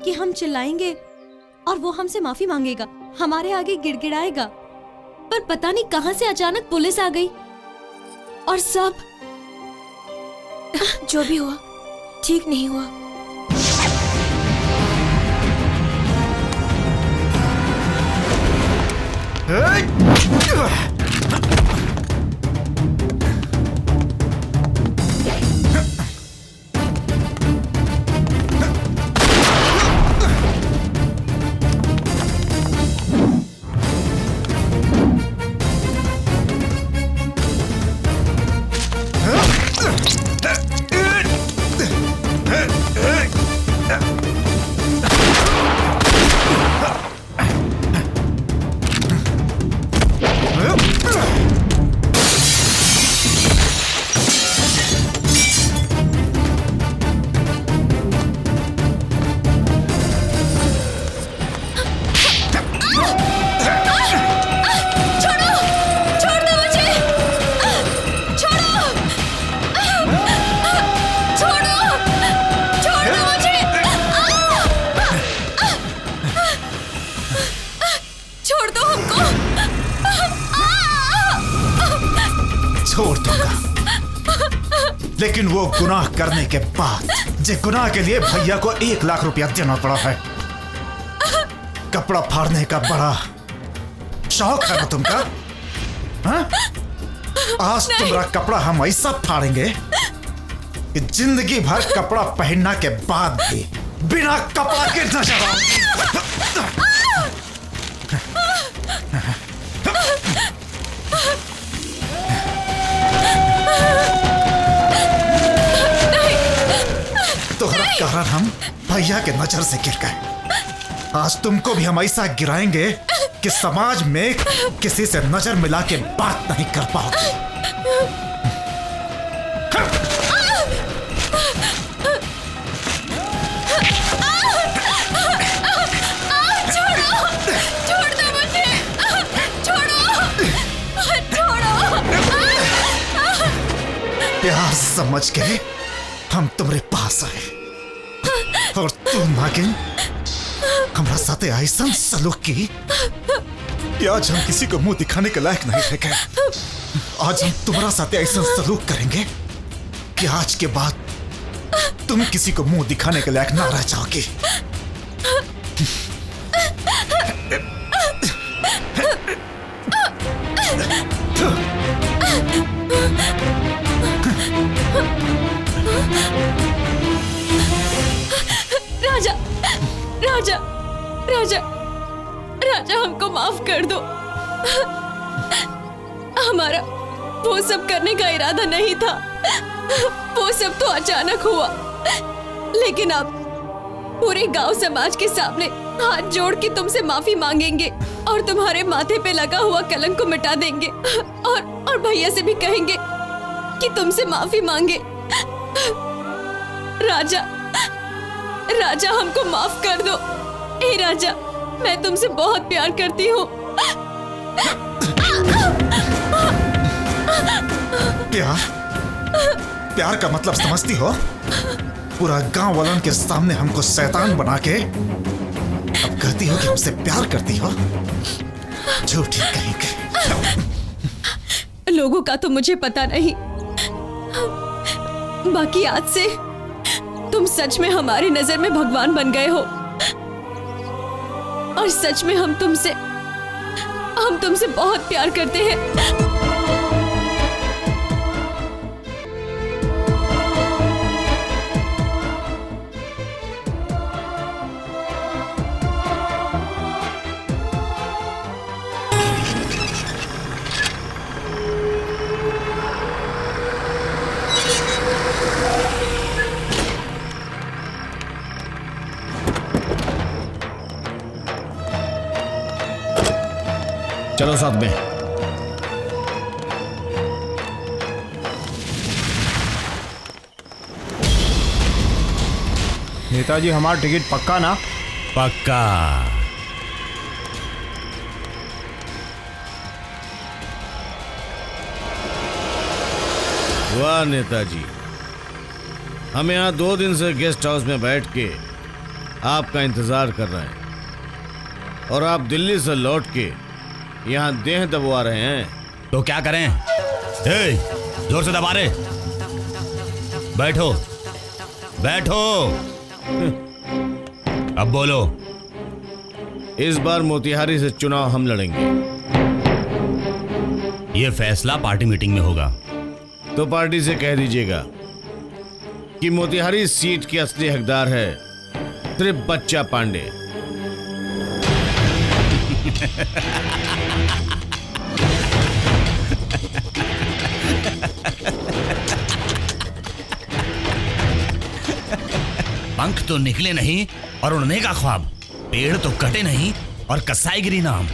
कि हम चिल्लाएंगे और वो हमसे माफी मांगेगा, हमारे आगे गिड़गिड़ाएगा। पर पता नहीं कहां से अचानक पुलिस आ गई और सब। जो भी हुआ ठीक नहीं हुआ। छोड़ दूंगा, लेकिन वो गुनाह करने के बाद जे गुनाह के लिए भैया को 1 लाख रुपया देना पड़ा है। कपड़ा फाड़ने का बड़ा शौक है ना तुमका? हाँ? आज तुम्हारा कपड़ा हम ऐसा फाड़ेंगे कि जिंदगी भर कपड़ा पहनना के बाद भी बिना कपड़ा के नजर आओगे। तोहरा कारण हम भैया के नजर से गिर गए। आज तुमको भी हम ऐसा गिराएंगे कि समाज में किसी से नजर मिला के बात नहीं कर पाओगे। छोड़ दो मुझे, छोड़ो। प्यार समझ के हम तुम्हारे पास आए और तुम नागिन हमारा साथे ऐसा सलूक की कि आज हम किसी को मुंह दिखाने के लायक नहीं रह गए। आज हम तुम्हारा साथे ऐसा सलूक करेंगे कि आज के बाद तुम किसी को मुंह दिखाने के लायक ना रह जाओगी। राजा राजा राजा राजा हमको माफ कर दो। हमारा वो सब करने का इरादा नहीं था। वो सब तो अचानक हुआ, लेकिन अब पूरे गांव समाज के सामने हाथ जोड़ के तुमसे माफी मांगेंगे और तुम्हारे माथे पे लगा हुआ कलंक को मिटा देंगे और भैया से भी कहेंगे कि तुमसे माफी मांगे। राजा राजा हमको माफ कर दो। ए राजा, मैं तुमसे बहुत प्यार करती हूँ। प्यार का मतलब समझती हो? पूरा गांव वालों के सामने हमको शैतान बना के अब कहती हो कि हमसे प्यार करती हो? झूठी कहीं के। लोगों का तो मुझे पता नहीं, बाकी आज से तुम सच में हमारी नजर में भगवान बन गए हो और सच में हम तुमसे बहुत प्यार करते हैं। चलो साथ में। नेताजी, हमारा टिकट पक्का ना? पक्का। वाह नेताजी, हम यहाँ 2 दिन से गेस्ट हाउस में बैठ के आपका इंतजार कर रहे हैं और आप दिल्ली से लौट के यहाँ देह दबवा रहे हैं। तो क्या करें? जोर से दबा रहे। बैठो बैठो। अब बोलो। इस बार मोतिहारी से चुनाव हम लड़ेंगे। ये फैसला पार्टी मीटिंग में होगा। तो पार्टी से कह दीजिएगा कि मोतिहारी सीट की असली हकदार है सिर्फ बच्चा पांडे। पंख तो निकले नहीं और उड़ने का ख्वाब, पेड़ तो कटे नहीं और कसाईगिरी नाम,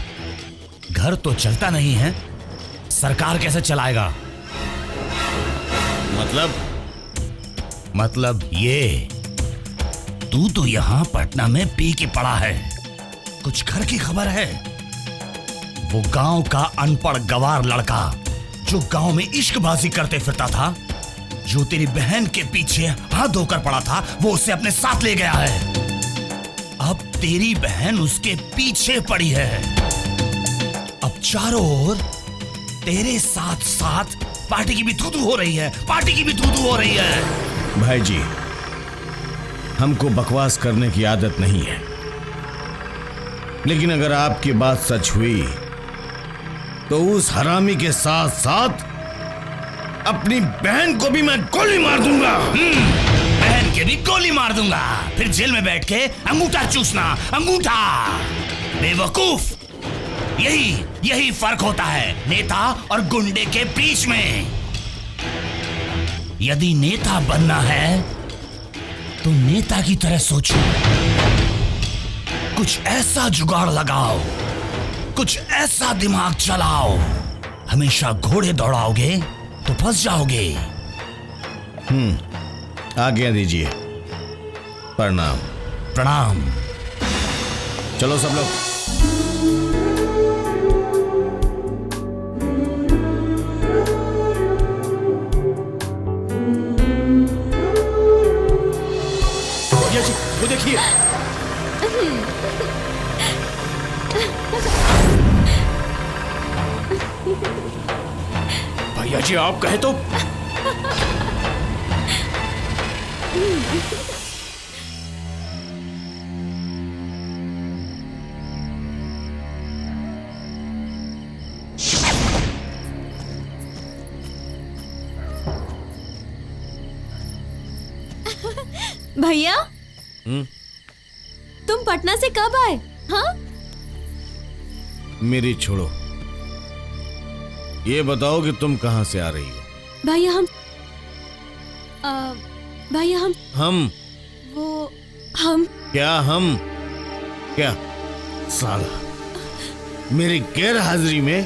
घर तो चलता नहीं है, सरकार कैसे चलाएगा? मतलब ये, तू तो यहां पटना में पी के पड़ा है, कुछ घर की खबर है? वो गांव का अनपढ़ गवार लड़का जो गांव में इश्कबाजी करते फिरता था, जो तेरी बहन के पीछे हाथ धोकर पड़ा था, वो उसे अपने साथ ले गया है। अब तेरी बहन उसके पीछे पड़ी है। अब चारों ओर तेरे साथ साथ पार्टी की भी थू हो रही है, पार्टी की भी थू हो रही है। भाई जी, हमको बकवास करने की आदत नहीं है, लेकिन अगर आपकी बात सच हुई तो उस हरामी के साथ साथ अपनी बहन को भी मैं गोली मार दूंगा। बहन के भी गोली मार दूंगा, फिर जेल में बैठ के अंगूठा चूसना, अंगूठा। बेवकूफ, यही फर्क होता है नेता और गुंडे के बीच में। यदि नेता बनना है तो नेता की तरह सोचो, कुछ ऐसा जुगाड़ लगाओ, कुछ ऐसा दिमाग चलाओ। हमेशा घोड़े दौड़ाओगे तो फंस जाओगे। आज्ञा दीजिए। प्रणाम। प्रणाम। चलो सब लोग। भैया जी, वो देखिए। भैया जी, आप कहे तो। भैया, तुम पटना से कब आए? हाँ? मेरी छोड़ो, ये बताओ कि तुम कहां से आ रही हो? भैया हम वो हम क्या साला मेरी गैर हाजिरी में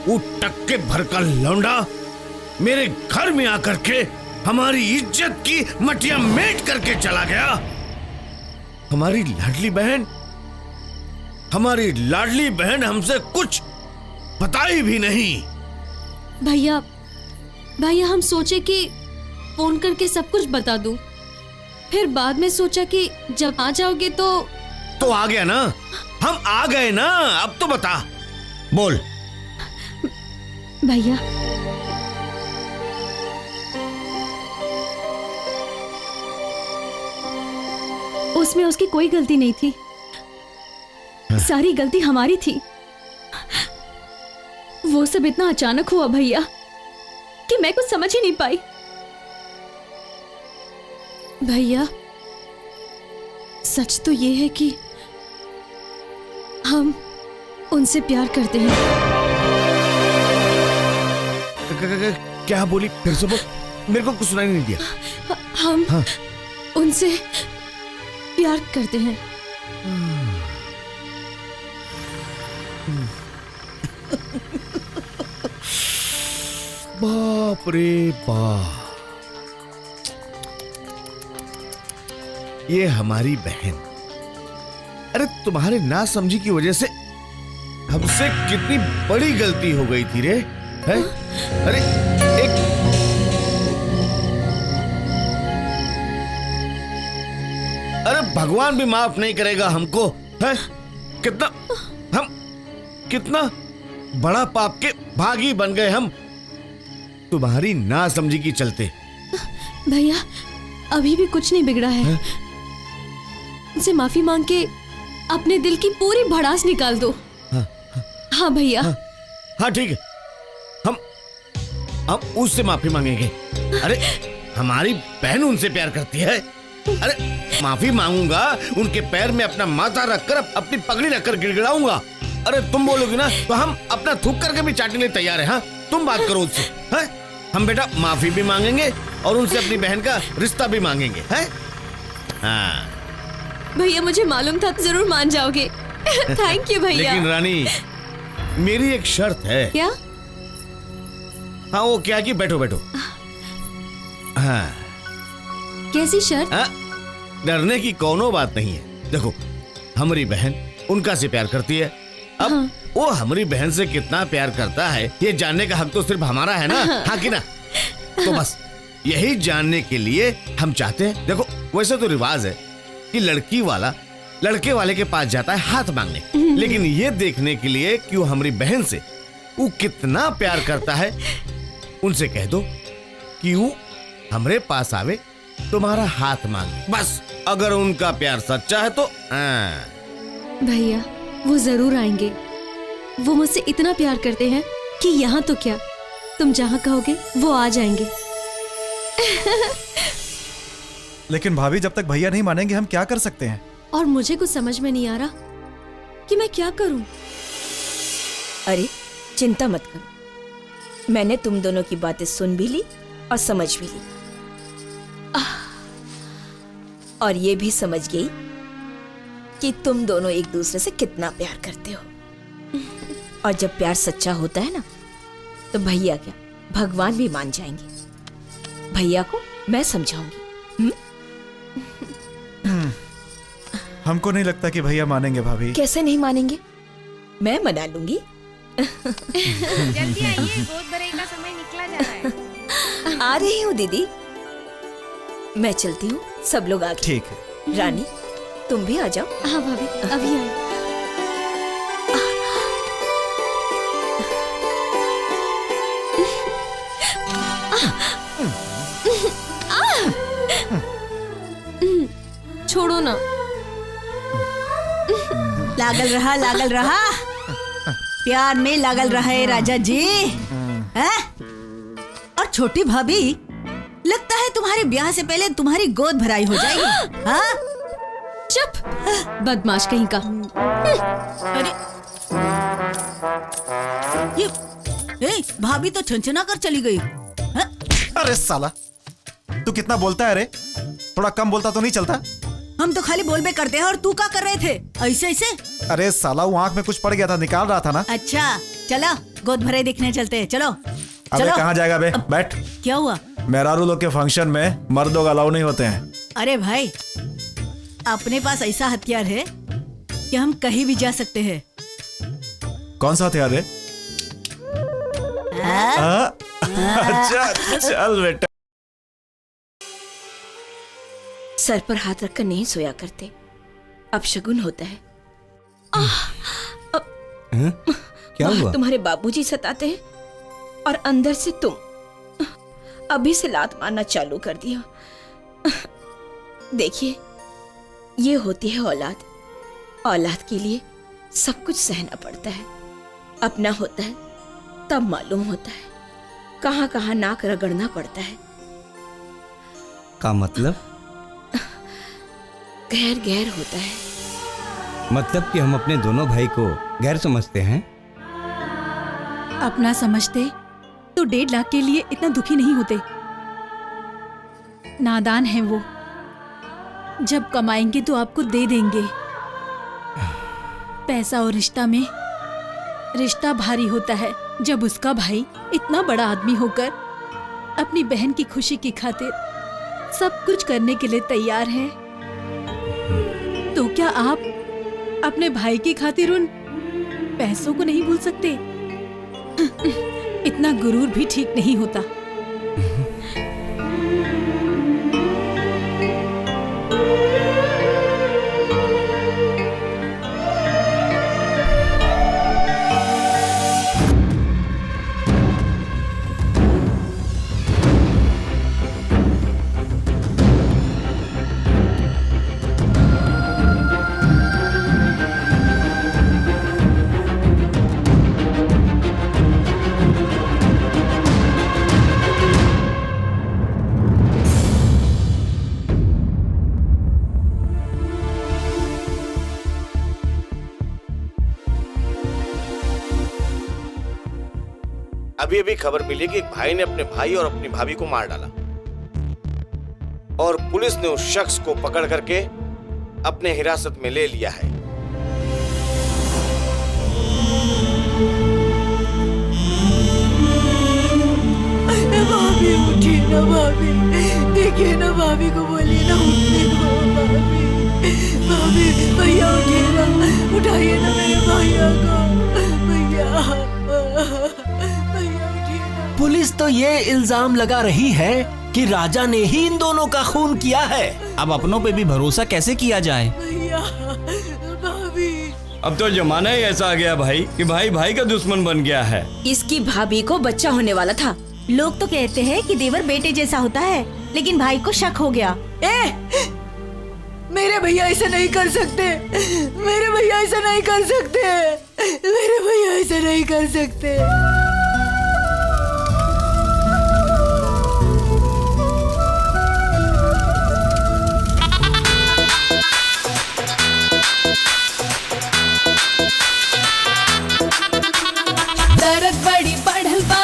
वो टक्के भर का लौंडा मेरे घर में आकर के हमारी इज्जत की मटिया मेट करके चला गया। हमारी लाडली बहन हमसे कुछ बताई भी नहीं। भैया हम सोचे कि फोन करके सब कुछ बता दूं, फिर बाद में सोचा कि जब आ जाओगे तो आ गया ना, हम आ गए ना, अब तो बता, बोल। भैया, उसमें उसकी कोई गलती नहीं थी, सारी गलती हमारी थी। वो सब इतना अचानक हुआ भैया कि मैं कुछ समझ ही नहीं पाई। भैया, सच तो ये है कि हम उनसे प्यार करते हैं। क्या बोली? फिर से बोल, मेरे को कुछ सुनाई नहीं दिया। हम उनसे प्यार करते हैं। बाप रे बाप, ये हमारी बहन, अरे तुम्हारे ना समझी की वजह से हमसे कितनी बड़ी गलती हो गई थी रे, है? अरे अरे भगवान भी माफ नहीं करेगा हमको, है? कितना बड़ा पाप के भागी बन गए हम तुम्हारी ना समझी की चलते। भैया, अभी भी कुछ नहीं बिगड़ा है, उनसे माफी मांग के अपने दिल की पूरी भड़ास निकाल दो। हाँ भैया। हाँ ठीक है, हम उससे माफी मांगेंगे। अरे हमारी बहन उनसे प्यार करती है। अरे माफी मांगूंगा, उनके पैर में अपना माथा रखकर, अपनी पगड़ी रखकर गिड़गिड़ाऊंगा। अरे तुम बोलोगी ना तो हम अपना थूक करके भी चाटने के लिए तैयार है। हाँ, तुम बात करो उससे। है? हम बेटा माफी भी मांगेंगे और उनसे अपनी बहन का रिश्ता भी मांगेंगे। है? हाँ भैया, मुझे मालूम था जरूर मान जाओगे। थैंक यू भैया। लेकिन रानी, मेरी एक शर्त है। क्या? हाँ, वो क्या कि बैठो। हाँ। कैसी शर्त? डरने की कोनो बात नहीं है। देखो, हमारी बहन उनका से प्यार करती है। अब वो हमारी बहन से कितना प्यार करता है ये जानने का हक तो सिर्फ हमारा है ना। हाँ कि ना? तो बस यही जानने के लिए हम चाहते हैं। देखो, वैसे तो रिवाज है कि लड़की वाला लड़के वाले के पास जाता है हाथ मांगने, लेकिन ये देखने के लिए कि वो हमारी बहन से वो कितना प्यार करता है, उनसे कह दो कि वो हमरे पास आवे, तुम्हारा हाथ मांगे। बस अगर उनका प्यार सच्चा है तो भैया वो जरूर आएंगे। वो मुझसे इतना प्यार करते हैं कि यहाँ तो क्या, तुम जहाँ कहोगे वो आ जाएंगे। लेकिन भाभी जब तक भैया नहीं मानेंगे हम क्या कर सकते हैं? और मुझे कुछ समझ में नहीं आ रहा कि मैं क्या करूं। अरे चिंता मत करो, मैंने तुम दोनों की बातें सुन भी ली और समझ भी ली, और ये भी समझ गई कि तुम दोनों एक दूसरे से कितना प्यार करते हो। और जब प्यार सच्चा होता है ना, तो भैया क्या भगवान भी मान जाएंगे। भैया को मैं समझाऊंगी। हमको नहीं लगता कि भैया मानेंगे भाभी। कैसे नहीं मानेंगे, मैं मना लूंगी। जल्दी आइए, गोद भराई का समय निकला जा रहा है। आ रही हूँ दीदी, मैं चलती हूँ, सब लोग आ गए। ठीक है। रानी तुम भी आ जाओ। हाँ भाभी अभी आई। छोड़ो ना। लागल रहा प्यार में लागल रहे राजा जी। हैं? और छोटी भाभी, लगता है तुम्हारे ब्याह से पहले तुम्हारी गोद भराई हो जाएगी। हाँ? चुप, बदमाश कहीं का। अरे ये भाभी तो छनछना कर चली गई। हाँ? अरे साला, तू कितना बोलता है रे? थोड़ा कम बोलता तो नहीं चलता? हम तो खाली बोल बे करते हैं, और तू क्या कर रहे थे ऐसे ऐसे? अरे साला, वो आंख में कुछ पड़ गया था, निकाल रहा था ना। अच्छा चलो गोद भराई देखने चलते हैं। चलो अबे चलो। कहाँ जाएगा बे? बैठ। क्या हुआ? मेहरारू लोग के फंक्शन में मर्दों का अलाउ नहीं होते हैं। अरे भाई, अपने पास ऐसा हथियार है कि हम कहीं भी जा सकते हैं। कौन सा हथियार है? अच्छा चल बेटा। सर पर हाथ रखकर नहीं सोया करते, अब शगुन होता है। क्या हुआ? तुम्हारे बाबूजी सताते हैं और अंदर से तुम अभी से लात मारना चालू कर दिया। देखिए, ये होती है औलाद। औलाद के लिए सब कुछ सहना पड़ता है। अपना होता है तब मालूम होता है, कहां कहां नाक रगड़ना पड़ता है। का मतलब? गैर गैर होता है। मतलब कि हम अपने दोनों भाई को गैर समझते हैं। अपना समझते तो 1.5 लाख के लिए इतना दुखी नहीं होते। नादान है वो, जब कमाएंगे तो आपको दे देंगे। पैसा और रिश्ता में रिश्ता भारी होता है जब उसका भाई इतना बड़ा आदमी होकर अपनी बहन की खुशी की खातिर सब कुछ करने के लिए तैयार है। तो क्या आप अपने भाई की खातिर उन पैसों को नहीं भूल सकते? इतना गुरूर भी ठीक नहीं होता। अभी अभी खबर मिली कि एक भाई ने अपने भाई और अपनी भाभी को मार डाला, और पुलिस ने उस शख्स को पकड़ करके अपने हिरासत में ले लिया है। भाभी उठिए ना भाभी, देखिए ना भाभी को, बोलिए ना उठने को भाभी। भाभी भैया उठिए ना, उठाइए ना मेरे भैया को। भैया पुलिस तो ये इल्जाम लगा रही है कि राजा ने ही इन दोनों का खून किया है। अब अपनों पे भी भरोसा कैसे किया जाए? अब तो जमाना ही ऐसा आ गया भाई कि भाई भाई का दुश्मन बन गया है। इसकी भाभी को बच्चा होने वाला था, लोग तो कहते हैं कि देवर बेटे जैसा होता है, लेकिन भाई को शक हो गया। मेरे भैया ऐसा नहीं कर सकते, मेरे भैया ऐसा नहीं कर सकते, मेरे भैया ऐसा नहीं कर सकते। दर्द बड़ी बढ़ल बा,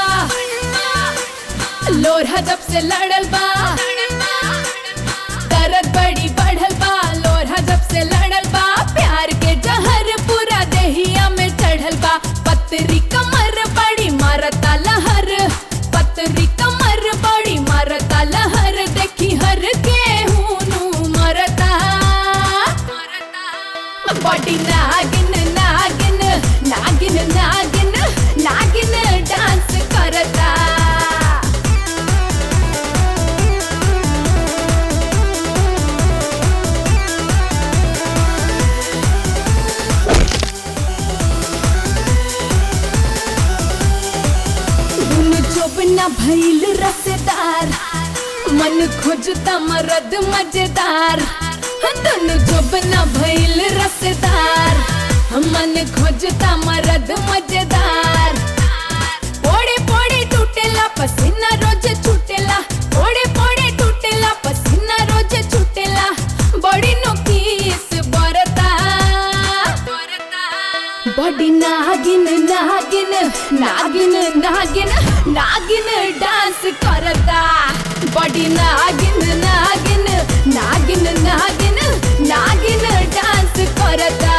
लोरहा जब से लड़ल बा। दर्द बड़ी बढ़ल बा, लोरहा जब से लड़ल बा। प्यार के जहर पूरा देहिया में चढ़ल बा। पतरी कमर बड़ी मारता लहर, पतरी कमर बड़ी मारता लहर। देखी हर के हूनू मरता, बड़ी नागिन नागिन नागिन नागिन नागिन डांस करता। जोबना भइल रसेदार, मन खोजता मरद मजेदार। दोनों जोबना भइल रसेदार, मन खोजता मरद मजेदार। पोड़े पोड़े टूटेला पसीना रोज छूटेला, पोड़े पोड़े टूटेला पसीना रोज छूटेला। बड़ी नोकीस बरता, बड़ी नागिन नागिन नागिन नागिन नागिन डांस करता। बड़ी नागिन नागिन नागिन नागिन नागिन डांस करता।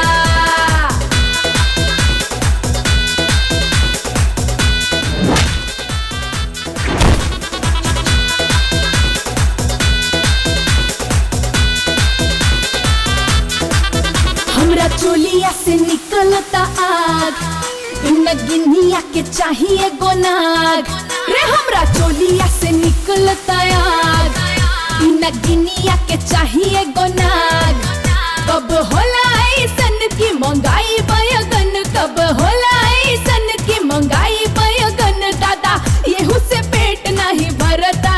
हमरा चोलिया से निकलता आग, नगिनिया के चाहिए गोनाग। रे हमरा चोलिया से निकलता आग, नगिनिया के चाहिए गोनाग। कब होला ऐसन की महंगाई बयगन, कब होला ऐसन की महंगाई बयगन। दादा येहू से पेट नहीं भरता।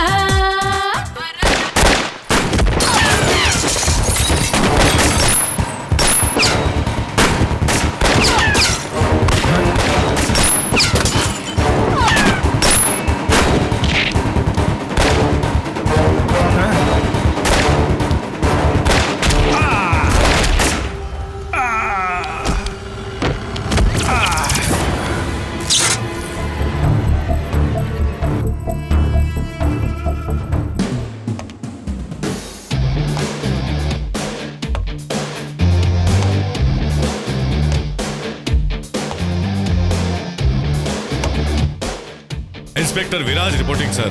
इंस्पेक्टर विराज रिपोर्टिंग सर।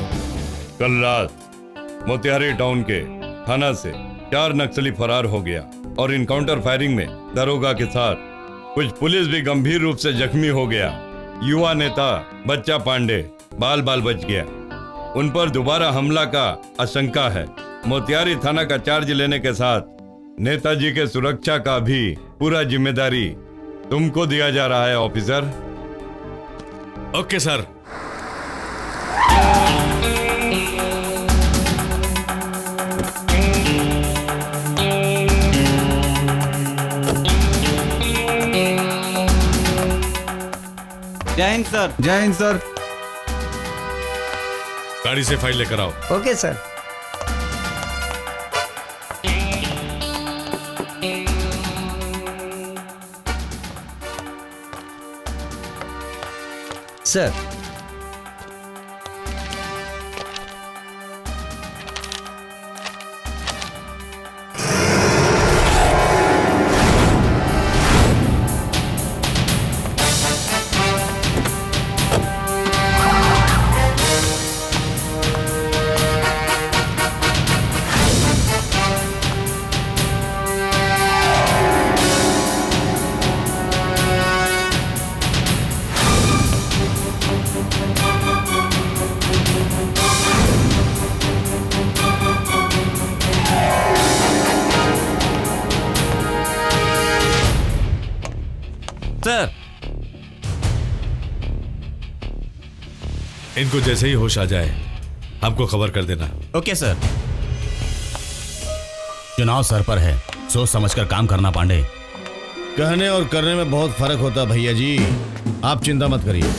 कल रात मोतिहारी टाउन के थाना से 4 नक्सली फरार हो गया और इनकाउंटर फायरिंग में दरोगा के साथ कुछ पुलिस भी गंभीर रूप से जख्मी हो गया। युवा नेता बच्चा पांडे बाल बाल बच गया। उन पर दोबारा हमला का आशंका है। मोतिहारी थाना का चार्ज लेने के साथ नेताजी के सुरक्षा का भी पूरा जिम्मेदारी तुमको दिया जा रहा है ऑफिसर। Okay sir. जय हिंद सर। जय हिंद सर। गाड़ी से फाइल लेकर आओ। Okay sir. सर इनको जैसे ही होश आ जाए हमको खबर कर देना। Okay sir. चुनाव सर पर है, सोच समझकर काम करना पांडे। कहने और करने में बहुत फर्क होता भैया जी, आप चिंता मत करिए।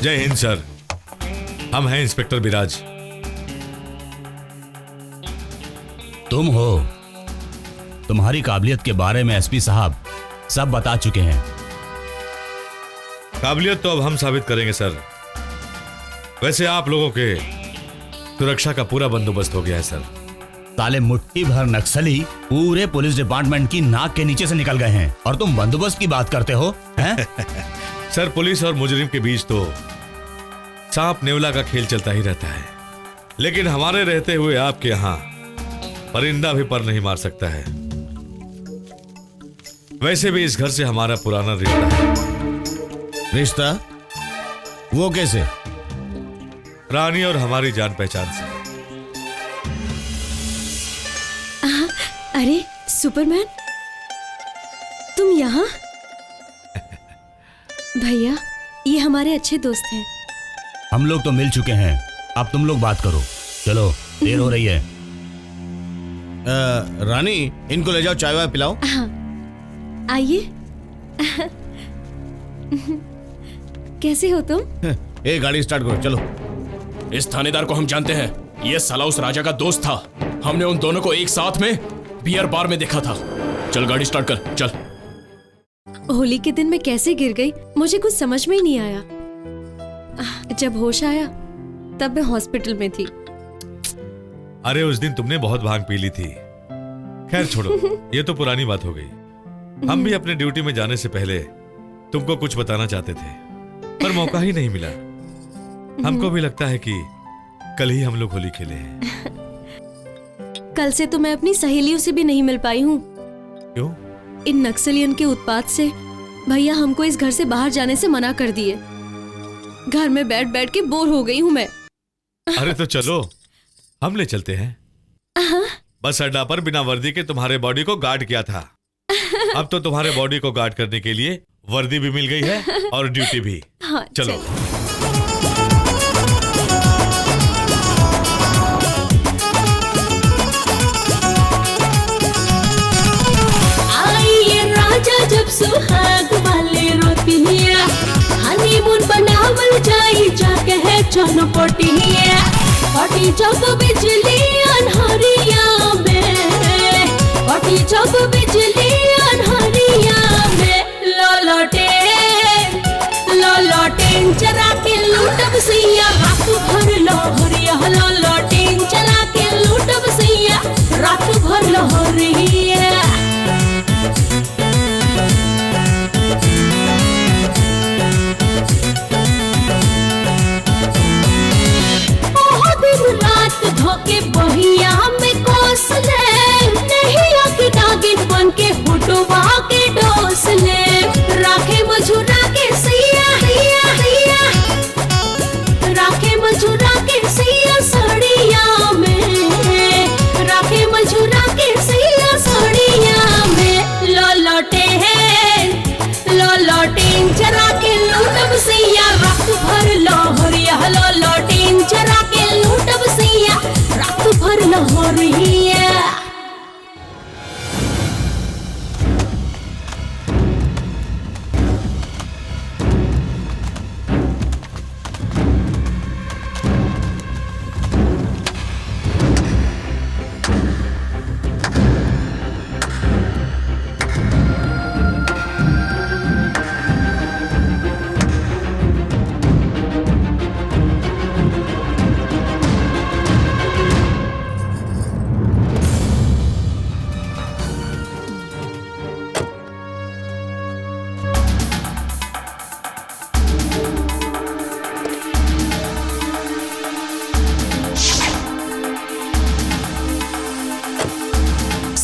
जय हिंद सर, हम हैं इंस्पेक्टर विराज। तुम हो? तुम्हारी काबिलियत के बारे में एसपी साहब सब बता चुके हैं। काबिलियत तो अब हम साबित करेंगे सर। वैसे आप लोगों के सुरक्षा का पूरा बंदोबस्त हो गया है सर। साले मुट्ठी भर नक्सली पूरे पुलिस डिपार्टमेंट की नाक के नीचे से निकल गए हैं और तुम बंदोबस्त की बात करते हो हैं? सर पुलिस और मुजरिम के बीच तो सांप नेवला का खेल चलता ही रहता है, लेकिन हमारे रहते हुए आपके यहां परिंदा भी पर नहीं मार सकता है। वैसे भी इस घर से हमारा पुराना रिश्ता है। रिश्ता? वो कैसे? रानी और हमारी जान पहचान से। अरे सुपरमैन, तुम यहाँ? भैया, ये हमारे अच्छे दोस्त हैं। हम लोग तो मिल चुके हैं, अब तुम लोग बात करो। चलो, देर हो रही है। रानी, इनको ले जाओ, चाय वाय पिलाओ। हाँ, आइए। कैसे हो तुम? ए, गाड़ी स्टार्ट करो, चलो। इस थानेदार को हम जानते हैं, ये साला उस राजा का दोस्त था। हमने उन दोनों को एक साथ में बियर बार में देखा था। चल गाड़ी स्टार्ट कर, चल। होली के दिन मैं कैसे गिर गई, मुझे कुछ समझ में ही नहीं आया। जब होश आया तब मैं हॉस्पिटल में थी। अरे उस दिन तुमने बहुत भांग पी ली थी। खैर छोड़ो, ये तो पुरानी बात हो गई। हम भी अपने ड्यूटी में जाने से पहले तुमको कुछ बताना चाहते थे, पर मौका ही नहीं मिला। हमको भी लगता है कि कल ही हम लोग होली खेले हैं। कल से तो मैं अपनी सहेलियों से भी नहीं मिल पाई हूँ। क्यों? इन नक्सलियन के उत्पात से भैया हमको इस घर से बाहर जाने से मना कर दिए। घर में बैठ बैठ के बोर हो गई हूँ मैं। अरे तो चलो, हम ले चलते हैं। बस अड्डा पर बिना वर्दी के तुम्हारे बॉडी को गार्ड किया था। अब तो तुम्हारे बॉडी को गार्ड करने के लिए वर्दी भी मिल गई है और ड्यूटी भी। हाँ, चलो। आइए राजा जब सुहाग वाले रोतिया, हनीमून बनावल जाई जाके है चौनपटिया। पटी जब बिजली अनहरिया में, पटी जब बिजली अनहरिया में, लॉलटेन चरा के लूटब सिया, रात भर लहरिया। लॉलटेन चरा के लूटब सिया, रात भर लहरिया। रात धोके बहिया में कोस ले, नहीं आके नागिन बन के हुटवा के डोस ले। राखे मझुरा के सिया, राखे मझुरा के सिया सड़िया में, राखे मझुरा के सिया सड़िया में। लॉलटेन चरा के लूटब सिया, रात भर लहरिया। लॉलटेन चरा के लूटब सिया, रात भर लहरिया।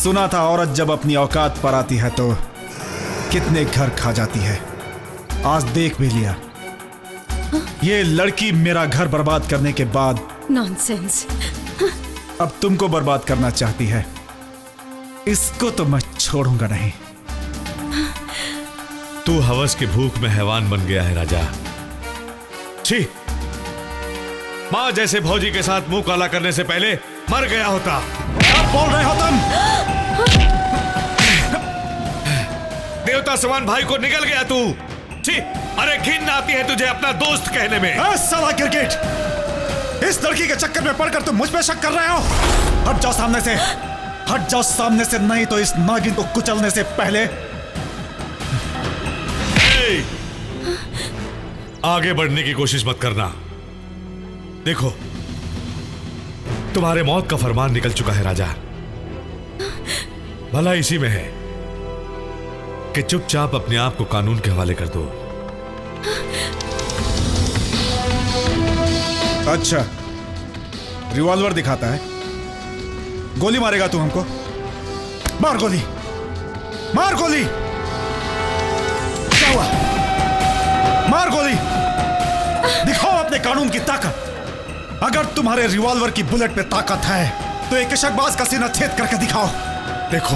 सुना था औरत जब अपनी औकात पर आती है तो कितने घर खा जाती है। आज देख भी लिया। ये लड़की मेरा घर बर्बाद करने के बाद नॉनसेंस। अब तुमको बर्बाद करना चाहती है। इसको तो मैं छोड़ूंगा नहीं। तू हवस की भूख में हैवान बन गया है राजा। छी, मां जैसे भौजी के साथ मुंह काला करने से पहले मर गया होता। क्या बोल रहे हो तुम? देवता समान भाई को निकल गया तू। छी, अरे घिन आती है तुझे अपना दोस्त कहने में। साला क्रिकेट, इस लड़की के चक्कर में पड़कर तुम मुझ पे शक कर रहे हो? हट जाओ सामने से, हट जाओ सामने से, नहीं तो इस नागिन को कुचलने से पहले। आगे बढ़ने की कोशिश मत करना। देखो, तुम्हारे मौत का फरमान निकल चुका है राजा। भला इसी में है कि चुपचाप अपने आप को कानून के हवाले कर दो। अच्छा, रिवॉल्वर दिखाता है, गोली मारेगा तू हमको? मार गोली, मार गोली। क्या हुआ? मार गोली, दिखाओ अपने कानून की ताकत। अगर तुम्हारे रिवॉल्वर की बुलेट पे ताकत है तो एक इशकबाज का सीना छेद करके दिखाओ। देखो,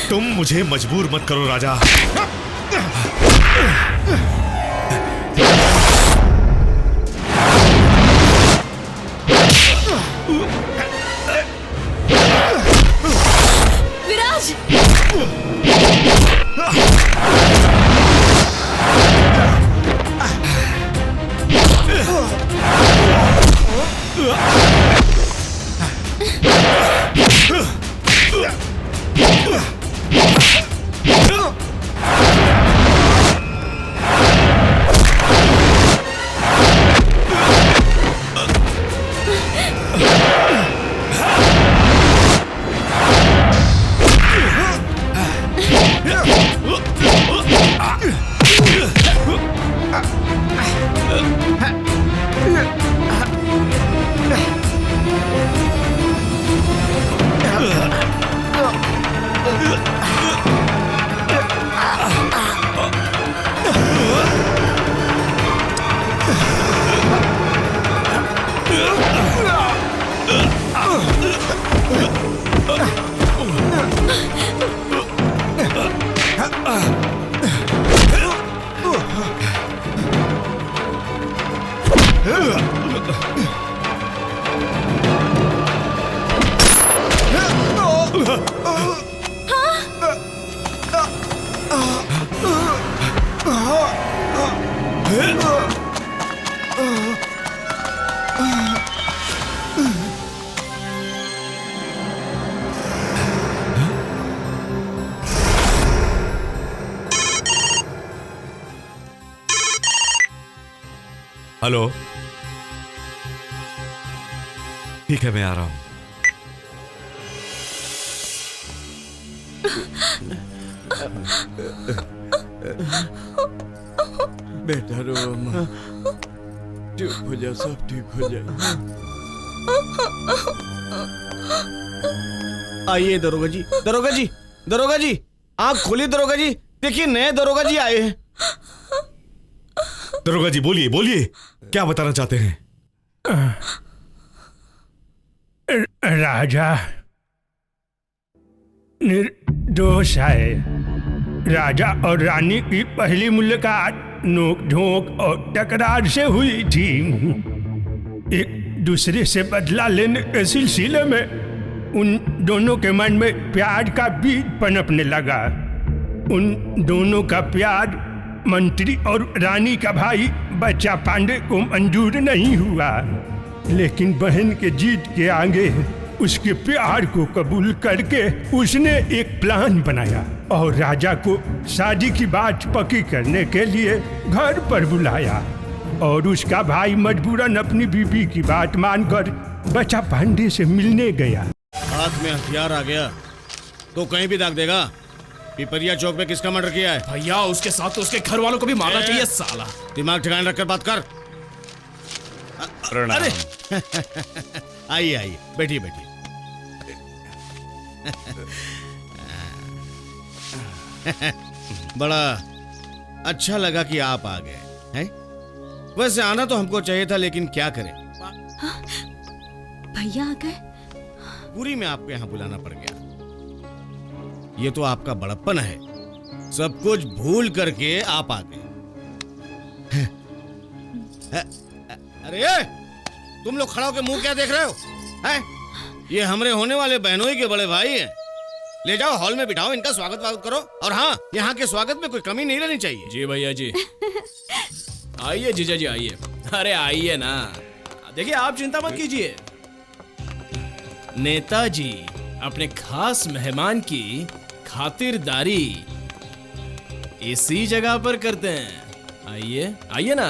तुम मुझे मजबूर मत करो राजा। विराज! हेलो, ठीक है मैं आ रहा हूं। बेटा रो अम्मा, चुप हो जा, सब ठीक हो जाए। आइए दरोगा जी, दरोगा जी, दरोगा जी, आंख खोलिए दरोगा जी, देखिए नए दरोगा जी आए हैं। दरोगा जी बोलिए बोलिए, क्या बताना चाहते हैं? राजा निर्दोष है। राजा और रानी की पहली मुलाकात नोक झोंक और टकरार से हुई थी। एक दूसरे से बदला लेने के सिलसिले में उन दोनों के मन में प्यार का बीज पनपने लगा। उन दोनों का प्यार मंत्री और रानी का भाई बच्चा पांडे को मंजूर नहीं हुआ, लेकिन बहन के जीत के आगे उसके प्यार को कबूल करके उसने एक प्लान बनाया और राजा को शादी की बात पक्की करने के लिए घर पर बुलाया और उसका भाई मजबूरन अपनी बीवी की बात मानकर बच्चा पांडे से मिलने गया। हाथ में हथियार आ गया तो कहीं भी दाग देगा। पिपरिया चौक में किसका मर्डर किया है? भैया उसके साथ तो उसके घर वालों को भी मारना चाहिए साला। दिमाग ठिकाने रखकर बात कर। अरे आइए आइए, बैठिए बैठिए। बड़ा अच्छा लगा कि आप आ गए हैं। वैसे आना तो हमको चाहिए था, लेकिन क्या करें, भैया आ गए। पूरी में आपको यहाँ बुलाना पड़ गया। ये तो आपका बड़प्पन है, सब कुछ भूल करके आप आ गए। अरे तुम लोग खड़ा होकर मुंह क्या देख रहे हो? हैं? ये हमरे होने वाले बहनोई के बड़े भाई हैं। ले जाओ हॉल में बिठाओ, इनका स्वागत करो। और हाँ, यहाँ के स्वागत में कोई कमी नहीं रहनी चाहिए। जी भैया जी। आइए जीजा जी आइए। अरे आइए ना, देखिए आप चिंता मत कीजिए, नेताजी अपने खास मेहमान की खातिरदारी इसी जगह पर करते हैं। आइए आइए ना।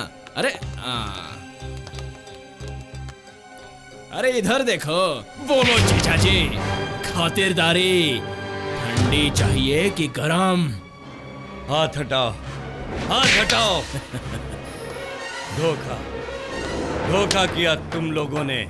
अरे इधर देखो। बोलो जीजा जी, खातिरदारी ठंडी चाहिए कि गरम? हाथ हटाओ, हाथ हटाओ। धोखा किया तुम लोगों ने।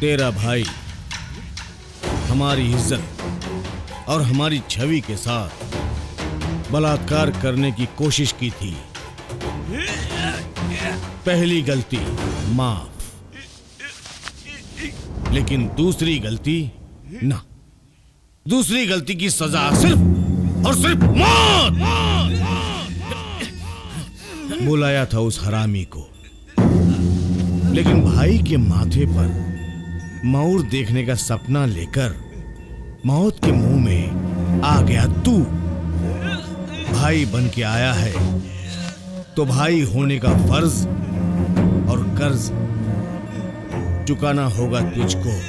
तेरा भाई हमारी इज्जत और हमारी छवि के साथ बलात्कार करने की कोशिश की थी। पहली गलती माफ, लेकिन दूसरी गलती ना। दूसरी गलती की सजा सिर्फ और सिर्फ मौत। बुलाया था उस हरामी को, लेकिन भाई के माथे पर मौर देखने का सपना लेकर मौत के मुंह में आ गया तू। भाई बन के आया है तो भाई होने का फर्ज और कर्ज चुकाना होगा तुझको।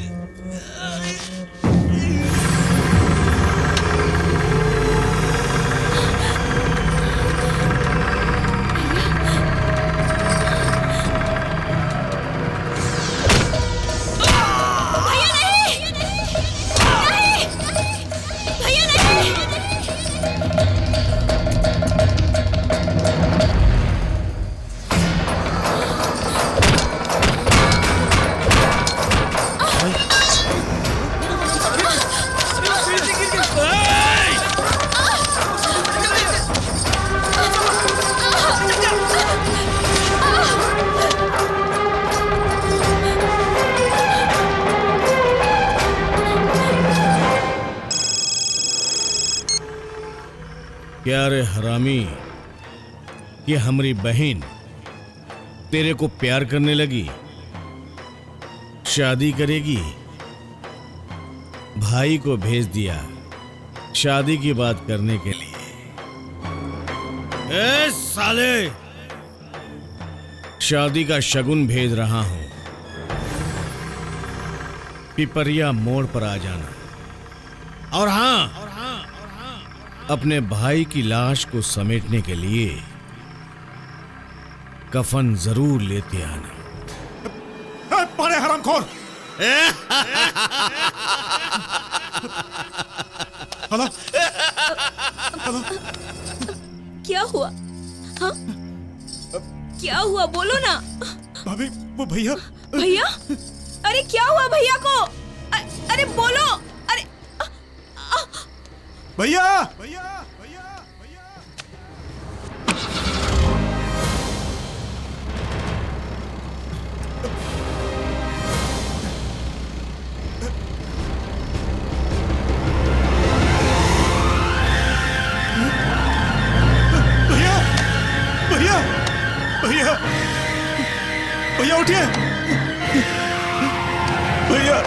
क्या रे हरामी, ये हमारी बहन तेरे को प्यार करने लगी, शादी करेगी? भाई को भेज दिया शादी की बात करने के लिए। ए साले, शादी का शगुन भेज रहा हूं, पिपरिया मोड़ पर आ जाना। और हां, अपने भाई की लाश को समेटने के लिए कफन जरूर लेते आना। बड़े हरामखोर! हेलो? हेलो? क्या हुआ? हाँ? क्या हुआ बोलो ना। भाभी, वो भैया। भैया? अरे क्या हुआ भैया को? अरे बोलो। अरे भैया! भैया! भैया! भैया! भैया उठिए! भैया!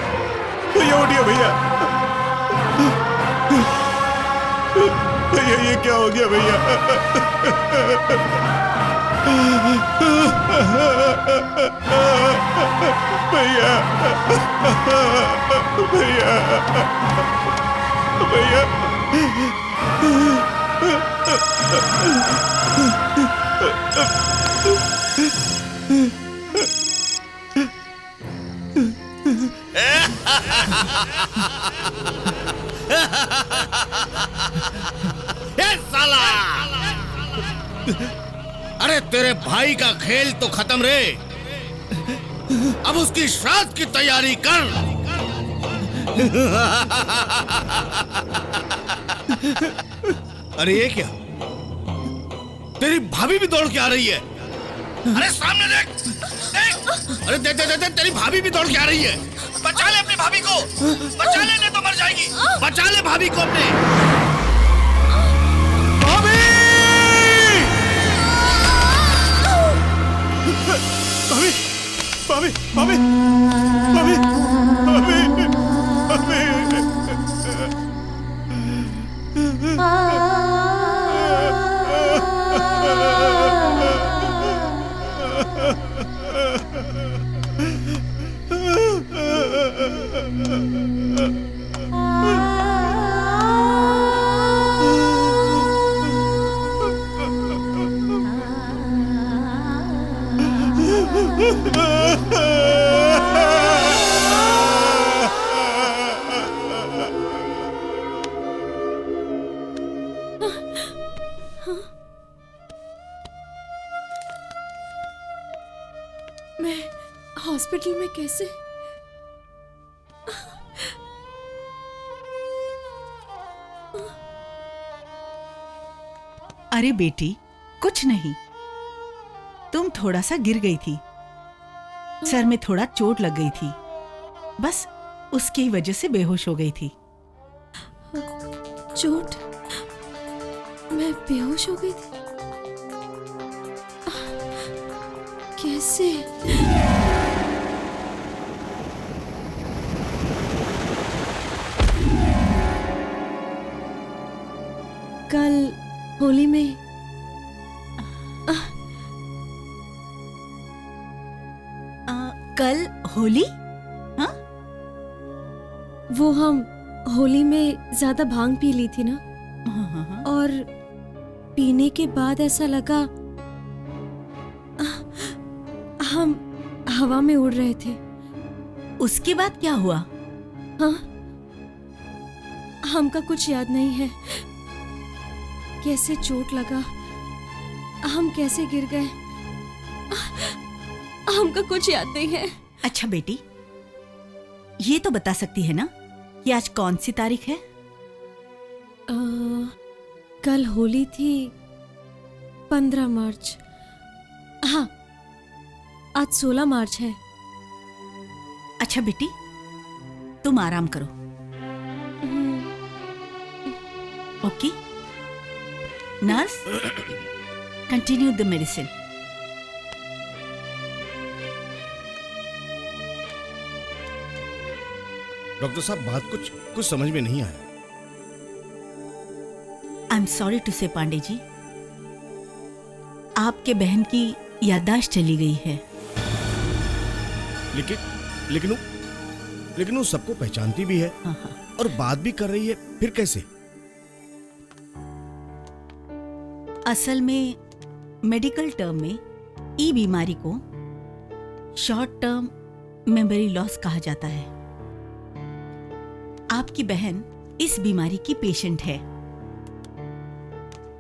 भैया उठिए भैया! भैया ये क्या हो गया भैया? भैया! भैया! भैया! साला! अरे तेरे भाई का खेल तो खत्म रे, अब उसकी श्राद्ध की तैयारी कर। अरे ये क्या, तेरी भाभी भी दौड़ के आ रही है। अरे सामने देख, देख। अरे देख देख देख, तेरी भाभी भी दौड़ के आ रही है। बचा ले अपनी भाभी को, बचा ले, नहीं तो मर जाएगी। बचा ले भाभी को अपने। भाभी भाभी भाभी भाभी मैं हॉस्पिटल में कैसे? अरे बेटी, कुछ नहीं, तुम थोड़ा सा गिर गई थी, सर में थोड़ा चोट लग गई थी, बस उसकी वजह से बेहोश हो गई थी। चोट? मैं बेहोश हो गई थी? कैसे? कल होली में कल होली? हाँ? वो हम होली में ज्यादा भांग पी ली थी ना, और पीने के बाद ऐसा लगा हम हवा में उड़ रहे थे। उसके बाद क्या हुआ? हाँ, हमका कुछ याद नहीं है, कैसे चोट लगा, हम कैसे गिर गए, हमका कुछ याद नहीं है। अच्छा बेटी, ये तो बता सकती है ना कि आज कौन सी तारीख है? कल होली थी, 15 मार्च। हाँ, आज 16 मार्च है। अच्छा बेटी, तुम आराम करो। Okay nurse, continue the medicine. Doctor साहब, बात कुछ समझ में नहीं आया। आई एम सॉरी टू से पांडे जी, आपके बहन की याददाश्त चली गई है। लेकिन वो सबको पहचानती भी है और बात भी कर रही है, फिर कैसे? असल में मेडिकल टर्म में ई बीमारी को शॉर्ट टर्म मेमोरी लॉस कहा जाता है। आपकी बहन इस बीमारी की पेशेंट है।